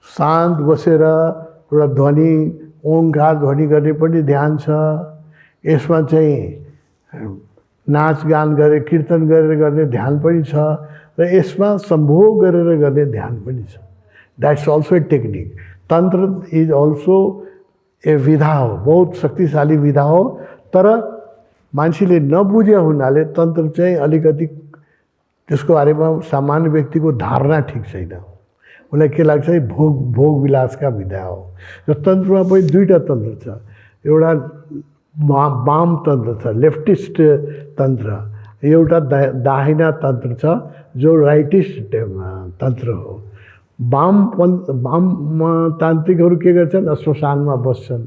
शान्त बसेर एउटा ध्वनि, ओङ्कार ध्वनि गर्ने पनि ध्यान छ। यसमा चाहिँ नाचगान गरेर, कीर्तन गरेर गर्ने ध्यान पनि छ र यसमा सम्भोग गरेर गर्ने ध्यान पनि छ। That's also a technique. तन्त्र इज अल्सो ए विधा हो, बहुत शक्तिशाली विधा हो। तर मान्छेले नबुझे हुनाले तन्त्र चाहिँ अलिकति त्यसको बारेमा सामान्य व्यक्तिको धारणा ठिक छैन। उसलाई के लाग्छ भोग विलासका विधा हो। र तन्त्रमा पनि 2टा तन्त्र छ। एउटा वाम तन्त्र छ, लेफ्टिस्ट तन्त्र। एउटा दाहिना तन्त्र छ जो राइटिस्ट तन्त्र हो। वाम तान्त्रिकहरू के गर्छन्? श्मशानमा बस्छन्,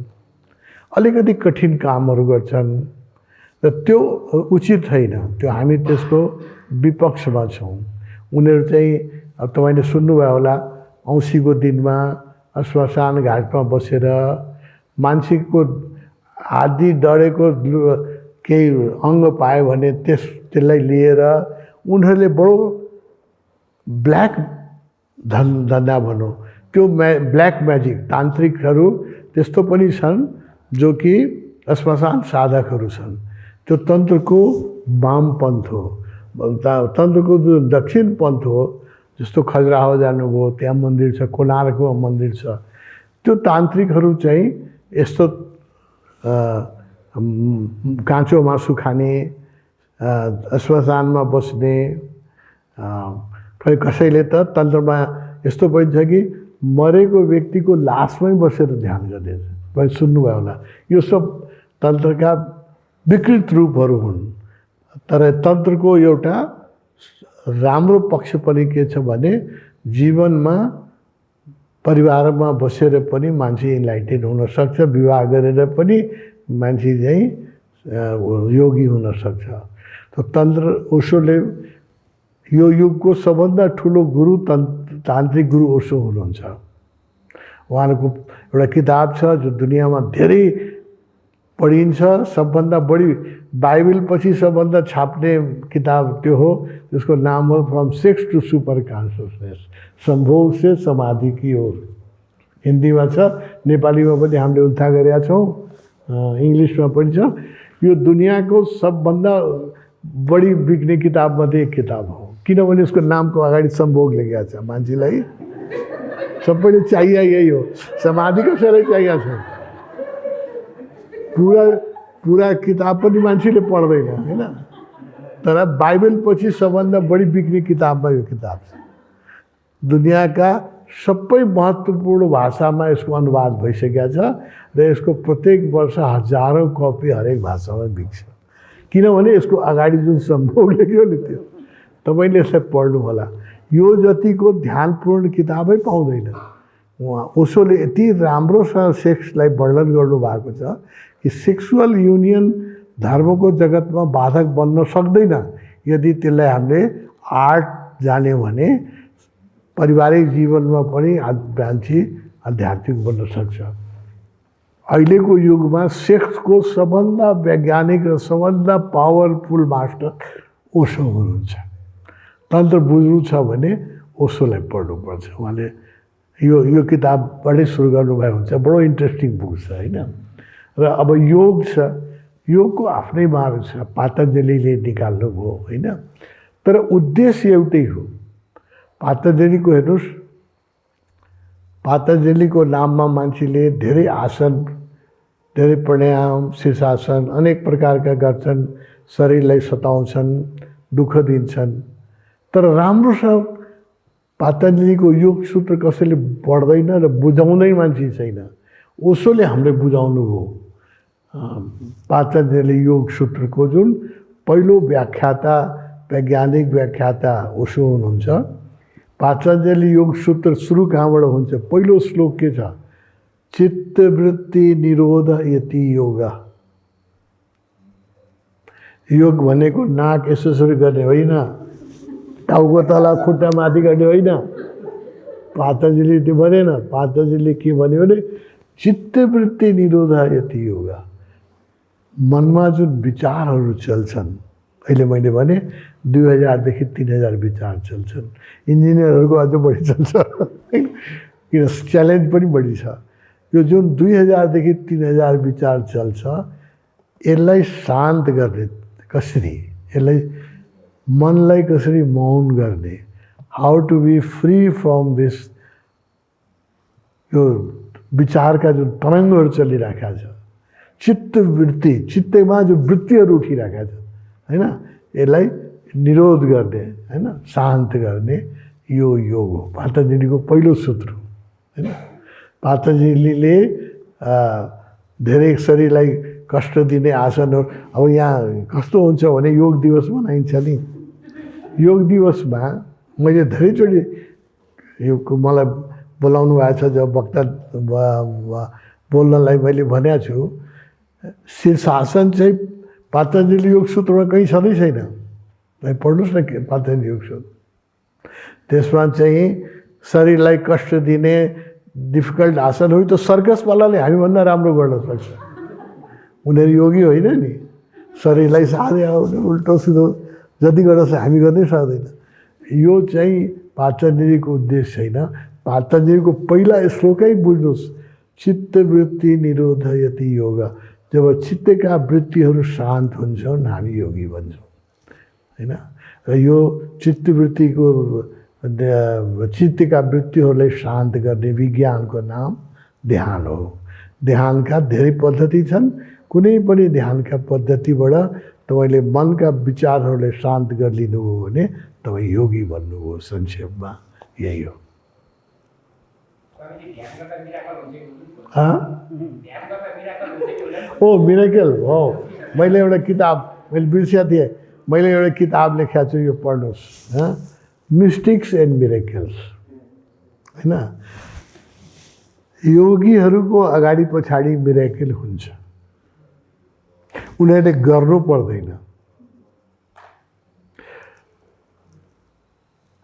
अलिकति कठिन कामहरू गर्छन् र त्यो उचित छैन। त्यो हामी त्यसको विपक्षमा छौँ। उनीहरू चाहिँ अब तपाईँले सुन्नुभयो होला, औँसीको दिनमा श्मशान घाटमा बसेर मान्छेको आदि डढेको केही अङ्ग पायो भने त्यसलाई लिएर उनीहरूले बडो ब्ल्याक धन्दा भनौँ त्यो ब्ल्याक म्याजिक तान्त्रिकहरू त्यस्तो पनि छन् जो कि श्मशान साधकहरू छन्। त्यो तन्त्रको वामपन्थ हो। तन्त्रको जो दक्षिण पन्थ हो, जस्तो खजुराहो जानुभयो त्यहाँ मन्दिर छ, कोणार्कमा मन्दिर छ। त्यो तान्त्रिकहरू चाहिँ यस्तो काँचो मासु खाने, श्मशानमा बस्ने, कसैले त तन्त्रमा यस्तो पनि छ कि मरेको व्यक्तिको लासमै बसेर ध्यान गर्ने, तपाईँ सुन्नुभयो होला। यो सब तन्त्रका विकृत रूपहरू हुन्। तर तन्त्रको एउटा राम्रो पक्ष पनि के छ भने जीवनमा परिवारमा बसेर पनि मान्छे इन्लाइटेड हुनसक्छ, विवाह गरेर पनि मान्छे चाहिँ योगी हुनसक्छ। त तन्त्र ओशोले यो युगको सबभन्दा ठुलो गुरु तान्त्रिक गुरु ओशो हुनुहुन्छ। उहाँको एउटा किताब छ जो दुनियाँमा धेरै पढिन्छ, सबभन्दा बढी बाइबलपछि सबभन्दा छाप्ने किताब त्यो हो। त्यसको नाम हो from sex to super consciousness, Sambhog se समाधि की ओर। हिन्दीमा छ, नेपालीमा पनि हामीले उल्था गरेका छौँ, इङ्ग्लिसमा पनि छ। यो दुनियाँको सबभन्दा बढी बिक्ने किताबमध्ये एक किताब हो, किनभने यसको नामको अगाडि संभोग लेखेको छ। मान्छेलाई सबैले चाहिए यही हो, समाधि कसैलाई चाहिएको छ। पुरा किताब पनि मान्छेले पढ्दैन हैन, तर बाइबलपछि सबभन्दा बढी बिक्ने किताबमा यो किताब छ। दुनियाँका सबै महत्त्वपूर्ण भाषामा यसको अनुवाद भइसकेको छ र यसको प्रत्येक वर्ष हजारौँ कपी हरेक भाषामा बिक्छ। किनभने यसको अगाडि जुन सम्भोग लेख्यो नि त्यो तपाईँले यसलाई पढ्नु होला। यो जतिको ध्यानपूर्ण किताबै पाउँदैन। उहाँ ओशोले यति राम्रोसँग सेक्सलाई वर्णन गर्नुभएको छ कि सेक्सुअल युनियन धर्मको जगतमा बाधक बन्न सक्दैन यदि त्यसलाई हामीले आर्ट जान्यो भने पारिवारिक जीवनमा पनि मान्छे आध्यात्मिक बन्न सक्छ। अहिलेको युगमा सेक्सको सबभन्दा वैज्ञानिक र सबभन्दा पावरफुल मास्टर ओशो हुनुहुन्छ। तन्त्र बुझ्नु छ भने ओशोलाई पढ्नुपर्छ। उहाँले यो किताबबाटै सुरु गर्नुभएको हुन्छ। बडो इन्ट्रेस्टिङ बुक छ होइन। र अब योग छ, योगको आफ्नै मार्ग छ, पातञ्जलीले निकाल्नुभयो होइन। तर उद्देश्य एउटै हो। पातञ्जलीको हेर्नुहोस्, पातञ्जलीको नाममा मान्छेले धेरै आसन, धेरै प्राणायाम, शीर्षासन अनेक प्रकारका गर्छन्, शरीरलाई सताउँछन्, दुःख दिन्छन्। तर राम्रोसँग पातञ्जलीको योग सूत्र कसैले पढ्दैन र बुझाउँदै मान्छे छैन। ओशोले हामीले बुझाउनु हो। पातञ्जली योग सूत्रको जुन पहिलो व्याख्याता, वैज्ञानिक व्याख्याता ओशो हुनुहुन्छ। पातञ्जली योग सूत्र सुरु कहाँबाट हुन्छ? पहिलो श्लोक के छ? चित्तवृत्ति निरोध यति योगा। योग भनेको नाक यसरी गर्ने होइन, टाउको तल खुट्टा माथि गर्ने होइन। पातञ्जली त्यो भनेन। पातञ्जली के भन्यो भने चित्तवृत्ति निरोध यति योगा। मनमा जुन विचारहरू चल्छन्, अहिले मैले भने 2000 देखि 3000 विचार चल्छन्। इन्जिनियरहरूको अझ बढी चल्छ किन च्यालेन्ज पनि बढी छ। यो जुन 2000 देखि 3000 विचार चल्छ, यसलाई शान्त गर्ने कसरी, यसलाई मनलाई कसरी मौन गर्ने, how to be free from this, यो विचारका जुन तरङ्गहरू चलिरहेका छ, चित्तवृत्ति, चित्तमा जो वृत्तिहरू उठिरहेका छ होइन, यसलाई निरोध गर्ने होइन, शान्त गर्ने यो योग हो। पातञ्जलीको पहिलो सूत्र हो होइन। पातञ्जलीले धेरै शरीरलाई कष्ट दिने आसनहरू, अब यहाँ कस्तो हुन्छ भने योग दिवस मनाइन्छ नि। योग दिवसमा मैले धेरैचोटि यो मलाई बोलाउनु भएको छ, जब वक्ता बोल्नलाई मैले भनेको छु, शीर्षासन चाहिँ पातञ्जली योग सूत्रमा कहीँ छँदै छैन। तपाईँ पढ्नुहोस् न पातञ्जली योग सूत्र। त्यसमा चाहिँ शरीरलाई कष्ट दिने डिफिकल्ट आसनहरू त सर्कसवालाले हामीभन्दा राम्रो गर्न सक्छ। उनीहरू योगी होइन नि, शरीरलाई साधे उल्टो सिधो जति गर्न सक्छ हामी गर्नै सक्दैन। यो चाहिँ पातञ्जलिको उद्देश्य छैन। पातञ्जलिको पहिला श्लोकै बुझ्नुहोस्, चित्तवृत्ति निरोधयति योग। जब चित्तका वृत्तिहरू शान्त हुन्छन् हामी योगी बन्छौँ होइन। र यो चित्तवृत्तिको चित्तका वृत्तिहरूलाई शान्त गर्ने विज्ञानको नाम ध्यान हो। ध्यानका धेरै पद्धति छन्। कुनै पनि ध्यानका पद्धतिबाट तपाईँले मनका विचारहरूलाई शान्त गरिलिनुभयो भने तपाईँ योगी बन्नुभयो। संक्षेपमा यही हो। ओ मिरेकल हो। मैले एउटा किताब मैले बिर्सिया थिएँ, मैले एउटा किताब लेखेको छु, यो पढ्नुहोस्। मिस्टिक्स एन्ड मिरेकल्स होइन। योगीहरूको अगाडि पछाडि मिरेकल हुन्छ, उनीहरूले गर्नु पर्दैन।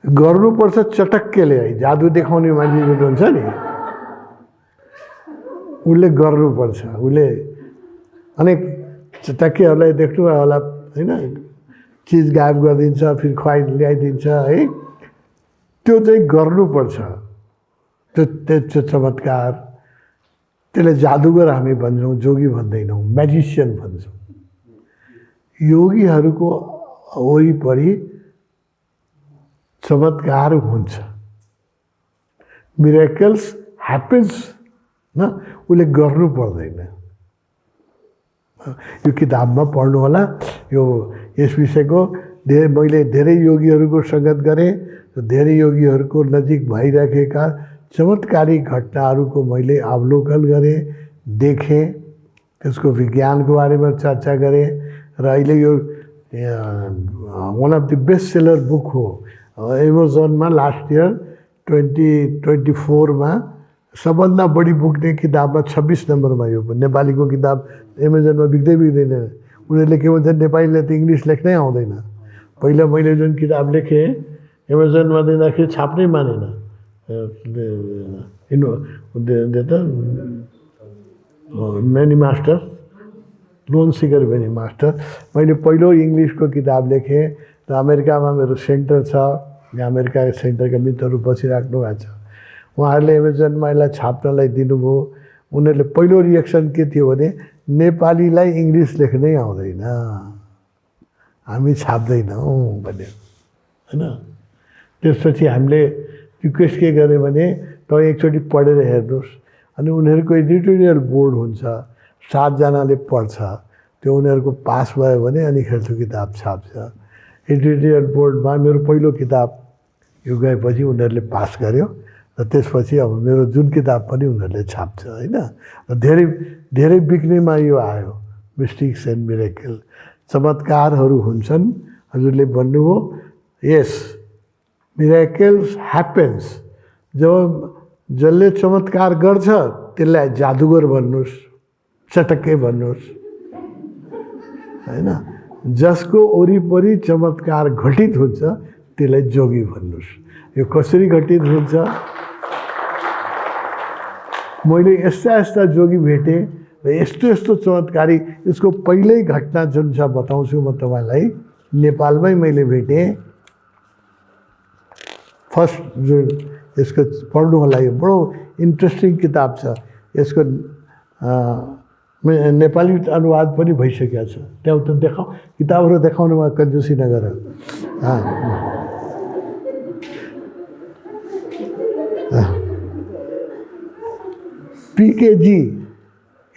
गर्नुपर्छ चटक्कले है। जादु देखाउने मान्छे हुन्छ नि, उसले गर्नुपर्छ। उसले अनेक चटक्केहरूलाई देख्नु होला होइन, चिज गायब गरिदिन्छ, फेरि खुवाइ ल्याइदिन्छ है। त्यो चाहिँ गर्नुपर्छ। त्यो चमत्कार, त्यसले जादुगर हामी भन्छौँ, जोगी भन्दैनौँ, म्याजिसियन भन्छौँ। योगीहरूको वरिपरि चमत्कार हुन्छ, मिरेकल्स ह्यापन्स न, उसले गर्नु पर्दैन। यो किताबमा पढ्नु होला। यो यस विषयको मैले धेरै योगीहरूको सङ्गत गरेँ, धेरै योगीहरूको नजिक भइरहेका चमत्कारी घटनाहरूको मैले अवलोकन गरेँ, देखेँ, त्यसको विज्ञानको बारेमा चर्चा गरेँ। र अहिले यो one of the best seller book हो। एमाजोनमा लास्ट इयर 2024मा सबभन्दा बढी पुग्ने किताबमा 26 नम्बरमा यो नेपालीको किताब एमाजोनमा बिक्दै बिक्दैन। उनीहरूले के भन्छ, नेपालीले त इङ्ग्लिस लेख्नै आउँदैन। पहिला मैले जुन किताब लेखेँ एमाजोनमा दिँदाखेरि छाप्नै मानेन। Many master, lone seeker many master. मैले पहिलो इङ्ग्लिसको किताब लेखेँ र अमेरिकामा मेरो सेन्टर छ, यहाँ अमेरिकाको सेन्टरका मित्रहरू बसिराख्नु भएको छ। उहाँहरूले एमाजोनमा यसलाई छाप्नलाई दिनुभयो। उनीहरूले पहिलो रिएक्सन के थियो भने नेपालीलाई इङ्ग्लिस लेख्नै आउँदैन, हामी छाप्दैनौँ भन्यो होइन। त्यसपछि हामीले रिक्वेस्ट के गर्यो भने तपाईँ एकचोटि पढेर हेर्नुहोस्। अनि उनीहरूको एडिटोरियल बोर्ड हुन्छ, 7 जनाले पढ्छ। त्यो उनीहरूको पास भयो भने अनिखेर त्यो किताब छाप्छ। एडिटोरियल बोर्डमा मेरो पहिलो किताब यो गएपछि उनीहरूले पास गर्यो र त्यसपछि अब मेरो जुन किताब पनि उनीहरूले छाप्छ होइन। र धेरै धेरै बिक्रीमा यो आयो, मिस्टिक्स एन्ड मिरेकल। चमत्कारहरू हुन्छन्। हजुरले भन्नुभयो यस, मिरेकल्स ह्यापन्स। जब जसले चमत्कार गर्छ त्यसलाई जादुगर भन्नुहोस्, चटक्कै भन्नुहोस् होइन। जसको वरिपरि चमत्कार घटित हुन्छ त्यसलाई जोगी भन्नुहोस्। यो कसरी घटित हुन्छ? मैले यस्ता यस्ता जोगी भेटेँ र यस्तो यस्तो चमत्कारी, यसको पहिल्यै घटना जुन छ बताउँछु म तपाईँलाई। नेपालमै मैले भेटेँ। फर्स्ट जुन यसको पढ्नु होला, यो बडो इन्ट्रेस्टिङ किताब छ। यसको नेपाली अनुवाद पनि भइसकेको छ। त्यहाँ त देखाउ, किताबहरू देखाउनुमा कन्जुसी नगर। पिकेजी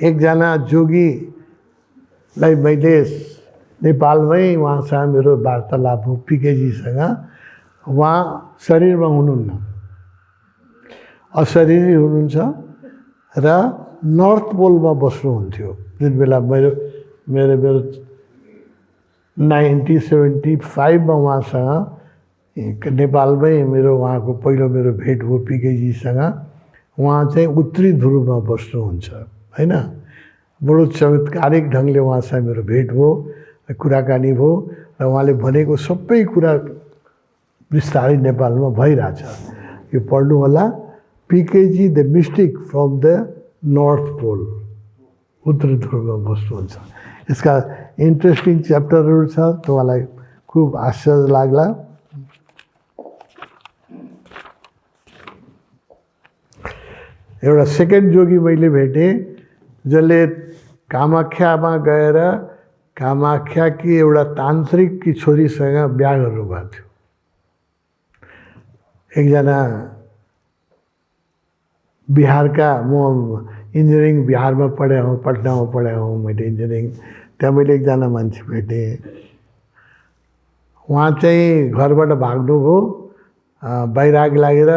एकजना जोगीलाई मैले नेपालमै उहाँसँग मेरो वार्तालाप हो। पिकेजीसँग उहाँ शरीरमा हुनुहुन्न, अशरीरी हुनुहुन्छ र नर्थ पोलमा बस्नुहुन्थ्यो। जुन बेला मेरो 1975मा उहाँसँग नेपालमै उहाँको पहिलो मेरो भेट हो पिकेजीसँग। उहाँ चाहिँ उत्तरी ध्रुवमा बस्नुहुन्छ होइन। बडो चमत्कारिक ढङ्गले उहाँसँग मेरो भेट भयो, कुराकानी भयो र उहाँले भनेको सबै कुरा बिस्तारै नेपालमा भइरहेछ। यो पढ्नु होला। PKG the mystic from the north pole, उत्तरी ध्रुवमा बस्नुहुन्छ। यसका इन्ट्रेस्टिङ च्याप्टरहरू छ, तपाईँलाई खुब आश्चर्य लाग्ला। एउटा सेकेन्ड जोगी मैले भेटेँ जसले कामाख्यामा गएर कामाख्याकी एउटा तान्त्रिककी छोरीसँग बिहा गर्नुभएको थियो। एकजना बिहारका, म इन्जिनियरिङ बिहारमा पढाएँ हूँ, पटनामा पढाएँ हूँ मैले इन्जिनियरिङ। त्यहाँ मैले एकजना मान्छे भेटेँ, उहाँ चाहिँ घरबाट भाग्नुभयो, वैराग लागेर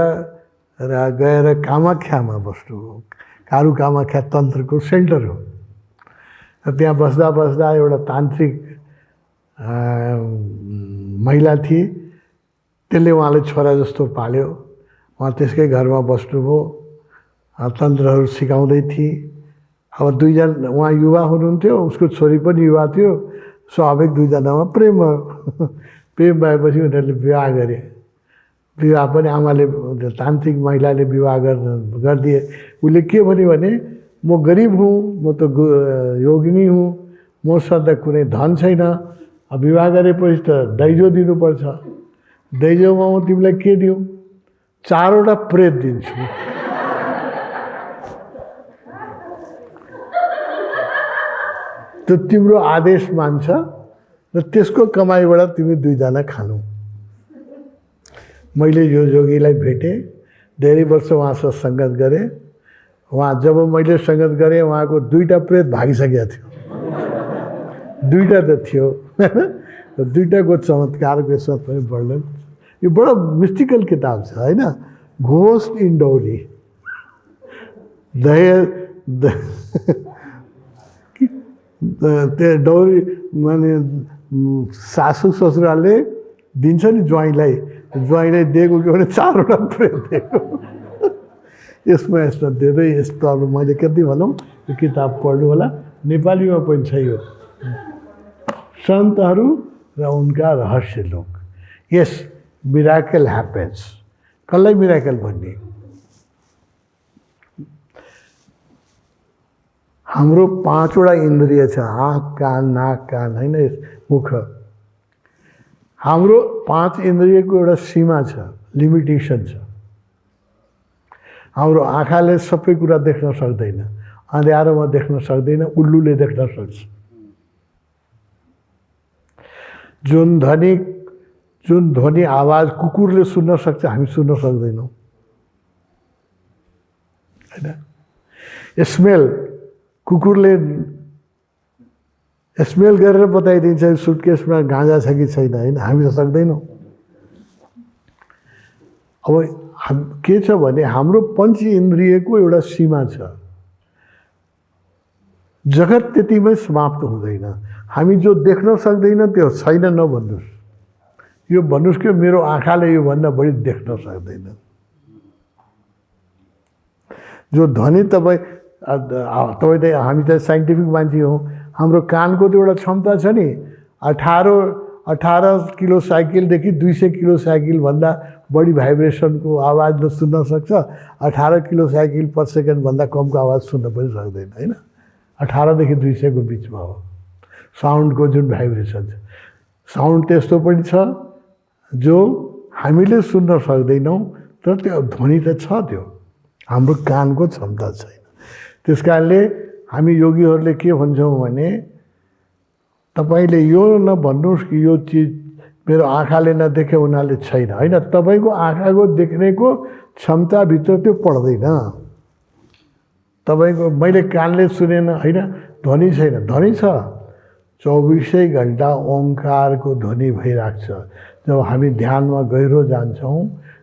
र गएर कामाख्यामा बस्नुभयो। कारू कामाख्या तन्त्रको सेन्टर हो। त्यहाँ बस्दा बस्दा एउटा तान्त्रिक महिला थिए, त्यसले उहाँलाई छोरा जस्तो पाल्यो। उहाँ त्यसकै घरमा बस्नुभयो, तन्त्रहरू सिकाउँदै थिए। अब दुईजना, उहाँ युवा हुनुहुन्थ्यो, उसको छोरी पनि युवा थियो। स्वाभाविक दुईजनामा प्रेम भयो। प्रेम भएपछि उनीहरूले विवाह गरे। विवाह पनि आमाले, तान्त्रिक महिलाले विवाह गरिदिए। उसले के भन्यो भने, म गरिब हुँ, म त योगिनी हुँ, मसँग त कुनै धन छैन, विवाह गरेपछि त दाइजो दिनुपर्छ। दाइजोमा म तिमीलाई के दिउँ? 4वटा प्रेत दिन्छु। त्यो तिम्रो आदेश मान्छ र त्यसको कमाइबाट तिमी दुईजना खानु। मैले यो जोगीलाई भेटेँ, धेरै वर्ष उहाँसँग सङ्गत गरेँ। उहाँ जब मैले सङ्गत गरेँ उहाँको 2टा प्रेत भागिसकेको थियो। 2टा त थियो। 2टाको चमत्कारको यसमा पनि वर्णन। यो बडो मिस्टिकल किताब छ होइन, घोस्ट इन डौरी। त्यो डौरी माने सासू ससुराले दिन्छ नि ज्वाइँलाई, ज्वाइँलाई दिएको के भने 4वटा प्रेत दिएको। यसमा यस्तो धेरै यस्तो, अब मैले कति भनौँ, यो किताब पढ्नु होला। नेपालीमा पनि छ यो, सन्तहरू र उनका रहस्य लोक। यस, मिराकल ह्यापन्स। कसलाई मिराकल भन्ने? हाम्रो 5वटा इन्द्रिय छ, आँख, कान, नाक, कान होइन, मुख। हाम्रो 5 इन्द्रियको एउटा सीमा छ, लिमिटेसन छ। हाम्रो आँखाले सबै कुरा देख्न सक्दैन, अँध्यारोमा देख्न सक्दैन, उल्लुले देख्न सक्छ। जुन ध्वनि आवाज कुकुरले सुन्न सक्छ, हामी सुन्न सक्दैनौँ होइन। स्मेल, कुकुरले स्मेल गरेर बताइदिन्छ सुटकेसमा गाँजा छ कि छैन होइन, हामी त सक्दैनौँ। अब के छ भने हाम्रो 5 इन्द्रियको एउटा सीमा छ। जगत त्यतिमै समाप्त हुँदैन। हामी जो देख्न सक्दैन त्यो छैन नभन्नुहोस्। यो भन्नुहोस् कि मेरो आँखाले योभन्दा बढी देख्न सक्दैन। जो ध्वनि तपाईँ त हामी त साइन्टिफिक मान्छे हौँ, हाम्रो कानको त एउटा क्षमता छ नि, 18 किलो साइकलदेखि 200 किलो साइकलभन्दा बढी भाइब्रेसनको आवाज सुन्न सक्छ। 18 किलो साइकल पर सेकेन्डभन्दा कमको आवाज सुन्न पनि सक्दैन होइन। 18 देखि 200 को बिचमा हो साउन्डको जुन भाइब्रेसन छ। साउन्ड त्यस्तो पनि छ जो हामीले सुन्न सक्दैनौँ, तर त्यो ध्वनि त छ, त्यो हाम्रो कानको क्षमता छैन। त्यस कारणले हामी योगीहरूले के भन्छौँ भने, तपाईँले यो नभन्नुहोस् कि यो चिज मेरो आँखाले नदेखे हुनाले छैन होइन। तपाईँको आँखाको देख्नेको क्षमताभित्र त्यो पर्दैन। तपाईँको मैले कानले सुनेन होइन, ध्वनि छैन, ध्वनि छ। 24 घण्टा ओङ्कारको ध्वनि भइरहेको छ। जब हामी ध्यानमा गहिरो जान्छौँ,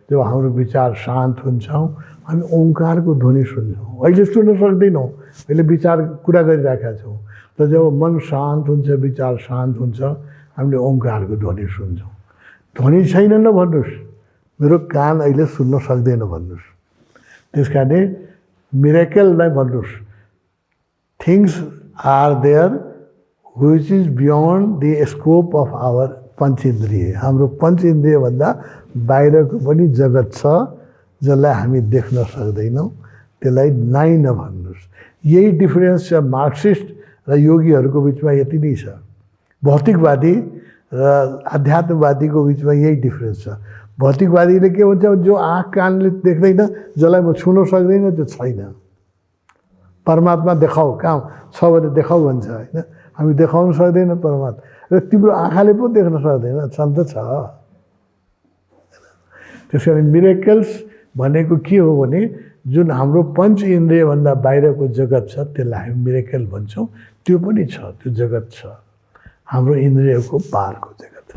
जब हाम्रो विचार शान्त हुन्छौँ, हामी ओङ्कारको ध्वनि सुन्छौँ। अहिले सुन्न सक्दैनौँ, अहिले विचार कुरा गरिरहेका छौँ, तर जब मन शान्त हुन्छ, विचार शान्त हुन्छ, हामीले ओङ्कारको ध्वनि सुन्छौँ। ध्वनि छैन नभन्नुहोस्, मेरो कान अहिले सुन्न सक्दैन भन्नुहोस्। त्यस कारणले मिरेकल नै भन्नुहोस्। Things are there which is beyond the scope of our 5 इन्द्रिय। हाम्रो 5 इन्द्रियभन्दा बाहिरको पनि जगत छ, जसलाई हामी देख्न सक्दैनौँ त्यसलाई नाइ नभन्नुहोस्। यही डिफरेन्स छ मार्क्सिस्ट र योगीहरूको बिचमा, यति नै छ। भौतिकवादी र आध्यात्मवादीको बिचमा यही डिफरेन्स छ। भौतिकवादीले के भन्छ, जो आँख कानले देख्दैन, जसलाई म छुन सक्दैन, त्यो छैन। परमात्मा देखाऊ, कहाँ छ भने देखाऊ भन्छ होइन। हामी देखाउन सक्दैन परमात्मा, र तिम्रो आँखाले पो देख्न सक्दैन, छन् त छ। त्यस कारण मिरेकल्स भनेको के हो भने जुन हाम्रो पञ्च इन्द्रियभन्दा बाहिरको जगत छ त्यसलाई हामी मिरेकल भन्छौँ। त्यो पनि छ, त्यो जगत छ, हाम्रो इन्द्रियको पारको जगत।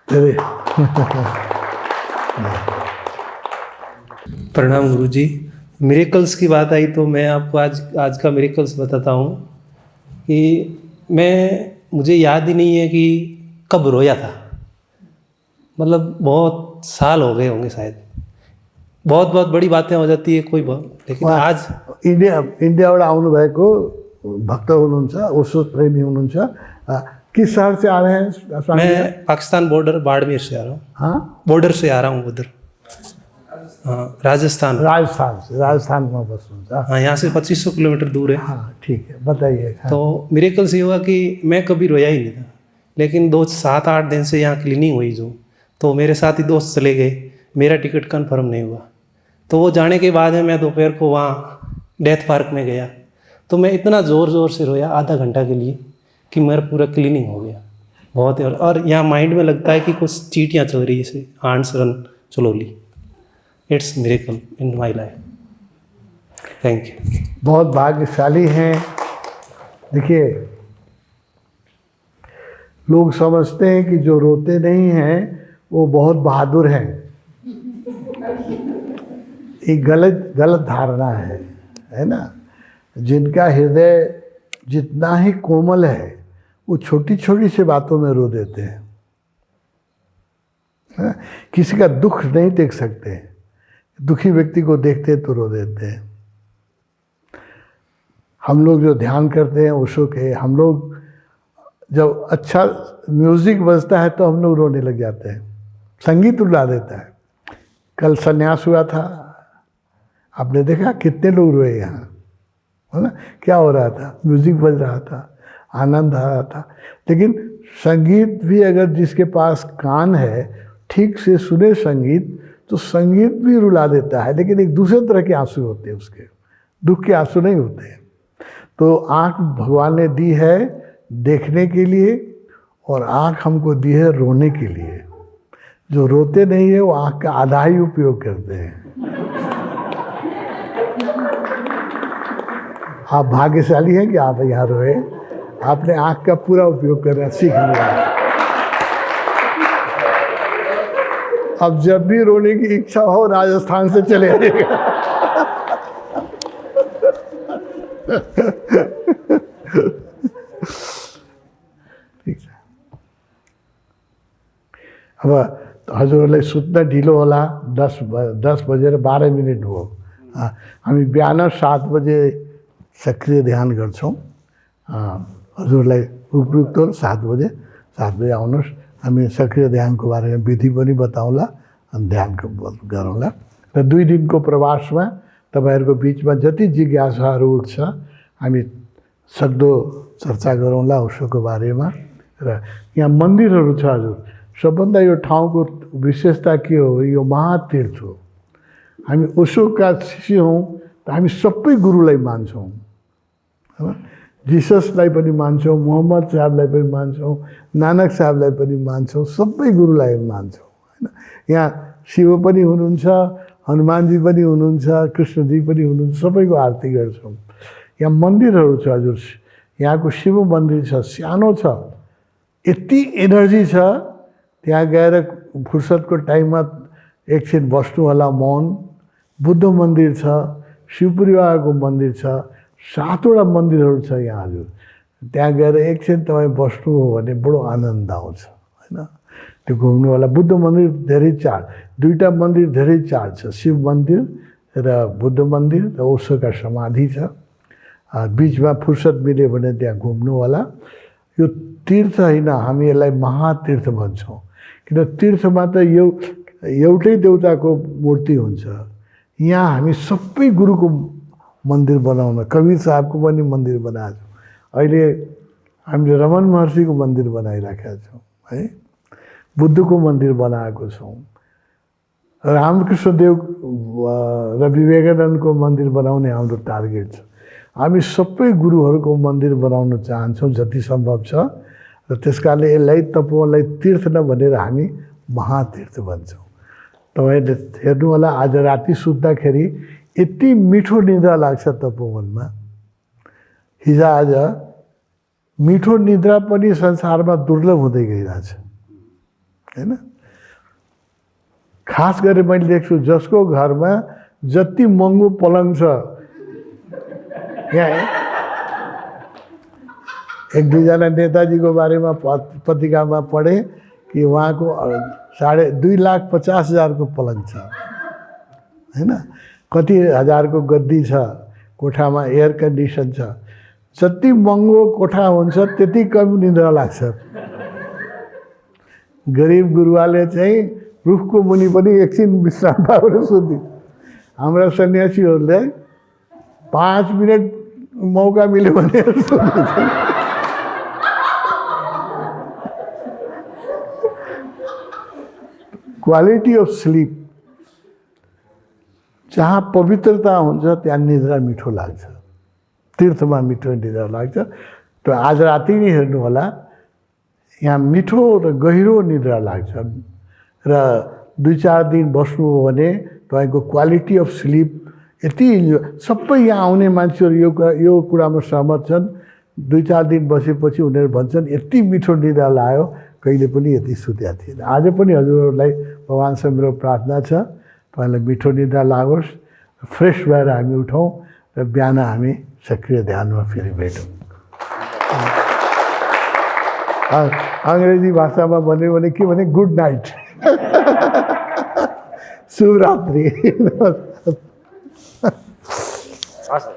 धेरै प्रणाम गुरुजी। मिरेकल्स की बात आई तो मैं आपको आज का मिरेकल्स बताता हूँ कि मुझे याद ही नहीं है कि कब रोया था। मतलब बहुत साल हो गए होंगे शायद। बहुत बड़ी बातें हो जाती है कोई लेकिन आज इन्डियाबाट आउनुभएको भक्त हुनुहुन्छ, ओशो प्रेमी हुनुहुन्छ। किस शहर से आ रहे हैं? मैं पाकिस्तान बॉर्डर बाड़मेर से आ रहा हूँ। हाँ, बॉर्डर से आ रहा हूँ उधर। हाँ, राजस्थान में बसनुहुन्छ। हाँ, यहाँ से 2500 किलोमीटर दूर है। हाँ ठीक है, बताइए। हाँ। तो मिरेकल्स ये हुआ कि मैं कभी रोया ही नहीं था, लेकिन 7-8 दिन से यहाँ क्लीनिंग हुई जो, तो मेरे साथ ही दोस्त चले गए, मेरा टिकट कंफर्म नहीं हुआ। तो वो जाने के बाद में मैं दोपहर को वहाँ डेथ पार्क में गया, तो मैं इतना ज़ोर से रोया आधा घंटा के लिए कि मेरा पूरा क्लीनिंग हो गया बहुत। और यहाँ माइंड में लगता है कि कुछ चींटियाँ चल रही है, जैसे ants run slowly. It's miracle in my life. Thank you. बहुत भाग्यशाली हैं। देखिए, लोग समझते हैं कि जो रोते नहीं हैं वो बहुत बहादुर हैं। ये गलत धारणा है ना। जिनका हृदय जितना ही कोमल है वो छोटी छोटी सी बातों में रो देते हैं। किसी का दुख नहीं देख सकते, दुखी व्यक्ति को देखते तो रो देते हैं। हम लोग जो ध्यान करते हैं ओशो के, हम लोग जब अच्छा म्यूजिक बजता है तो हम लोग रोने लग जाते हैं, संगीत रुला देता है। कल संन्यास हुआ था, आपने देखा कितने लोग रोए यहाँ, है ना। क्या हो रहा था? म्यूजिक बज रहा था, आनंद आ रहा था। लेकिन संगीत भी अगर जिसके पास कान है, ठीक से सुने संगीत, तो संगीत भी रुला देता है। लेकिन एक दूसरे तरह के आंसू होते हैं, उसके दुख के आंसू नहीं होते हैं। तो आँख भगवान ने दी है देखने के लिए, और आँख हमको दी है रोने के लिए। जो रोते नहीं है वो आँख का आधा ही उपयोग करते हैं। आप भाग्यशाली हैं कि आप यहाँ रोए, आपने आँख का पूरा उपयोग करना सीख लिया। अब जब भी रोने की इच्छा हो राजस्थान से चले आइएगा। ठीक है। अब हजुरलाई सुत्न ढिलो होला, 10 बजेर 12 मिनट हो। हामी बिहान 7 बजे सक्रिय ध्यान गर्छौँ। हजुरलाई उपयुक्त 7 बजे आउनुहोस्। हामी सक्रिय ध्यानको बारेमा विधि पनि बताउँला अनि ध्यानको गरौँला। र 2 दिनको प्रवासमा तपाईँहरूको बिचमा जति जिज्ञासाहरू उठ्छ हामी सक्दो चर्चा गरौँला ओशोको बारेमा। र यहाँ मन्दिरहरू छ हजुर। सबभन्दा यो ठाउँको विशेषता के हो? यो महातीर्थ हो। हामी ओशोका शिष्य हौँ त हामी सबै गुरुलाई मान्छौँ, है। जिससलाई पनि मान्छौँ, मोहम्मद साहबलाई पनि मान्छौँ, नानक साहबलाई पनि मान्छौँ, सबै गुरुलाई मान्छौँ, होइन। यहाँ शिव पनि हुनुहुन्छ, हनुमानजी पनि हुनुहुन्छ, कृष्णजी पनि हुनुहुन्छ, सबैको आरती गर्छौँ। यहाँ मन्दिरहरू छ हजुर। यहाँको शिव मन्दिर छ, सानो छ, यति एनर्जी छ। त्यहाँ गएर फुर्सदको टाइममा एकछिन बस्नु होला मौन। बुद्ध मन्दिर छ, शिव परिवारको मन्दिर छ, 7वटा मन्दिरहरू छ यहाँ हजुर। त्यहाँ गएर एकछिन तपाईँ बस्नु हो भने बडो आनन्द आउँछ, होइन। त्यो घुम्नु होला। बुद्ध मन्दिर धेरै चाड, 2टा मन्दिर धेरै चाड छ, शिव मन्दिर र बुद्ध मन्दिर र ओशोका समाधि छ। बिचमा फुर्सद मिल्यो भने त्यहाँ घुम्नु होला। यो तीर्थ होइन, हामी यसलाई महातीर्थ भन्छौँ। किन तीर्थमा त यो एउटै देउताको मूर्ति हुन्छ। यहाँ हामी सबै गुरुको मन्दिर बनाउन, कबीर साहबको पनि मन्दिर बनाएको छौँ, अहिले हामीले रमन महर्षिको मन्दिर बनाइराखेका छौँ है, बुद्धको मन्दिर बनाएको छौँ, रामकृष्ण देव र विवेकानन्दको मन्दिर बनाउने हाम्रो टार्गेट छ। हामी सबै गुरुहरूको मन्दिर बनाउन चाहन्छौँ जति सम्भव छ, र त्यसकारणले यसलाई तपोवनलाई तीर्थ नभनेर हामी महातीर्थ भन्छौँ। तपाईँले हेर्नु होला, आज राति सुत्दाखेरि यति मिठो निद्रा लाग्छ तपोवनमा। हिजोआज मिठो निद्रा पनि संसारमा दुर्लभ हुँदै गइरहेछ हैन। खास गरी मैले देख्छु जसको घरमा जति महँगो पलङ छ, यहाँ एक दुईजना नेताजीको बारेमा पत्रिकामा पढेँ कि उहाँको 2,50,000 को पलङ छ हैन, कति हजारको गद्दी छ, कोठामा एयर कन्डिसन छ। जति महँगो कोठा हुन्छ त्यति कम निद्रा लाग्छ। गरिब गुरुवाले चाहिँ रुखको मुनि पनि एकछिन विश्राम पाएर सुत्थ्यो। हाम्रा सन्यासीहरूले 5 मिनट मौका मिल्यो भने क्वालिटी अफ स्लीप, जहाँ पवित्रता हुन्छ त्यहाँ निद्रा मिठो लाग्छ, तीर्थमा मिठो निद्रा लाग्छ। त आज राति नै हेर्नु होला, यहाँ मिठो र गहिरो निद्रा लाग्छ। र 2-4 दिन बस्नुभयो भने तपाईँको क्वालिटी अफ स्लिप यति, सबै यहाँ आउने मान्छेहरू यो कुरामा सहमत छन्। 2-4 दिन बसेपछि उनीहरू भन्छन् यति मिठो निद्रा लाग्यो, कहिले पनि यति सुतेका थिएन। आज पनि हजुरहरूलाई भगवान्सँग मेरो प्रार्थना छ, तपाईँलाई मिठो निद्रा लागोस्, फ्रेस भएर हामी उठौँ र बिहान हामी सक्रिय ध्यानमा फेरि भेटौँ। अङ्ग्रेजी भाषामा भन्यो भने के भने गुड नाइट, शुभरात्रि। हस्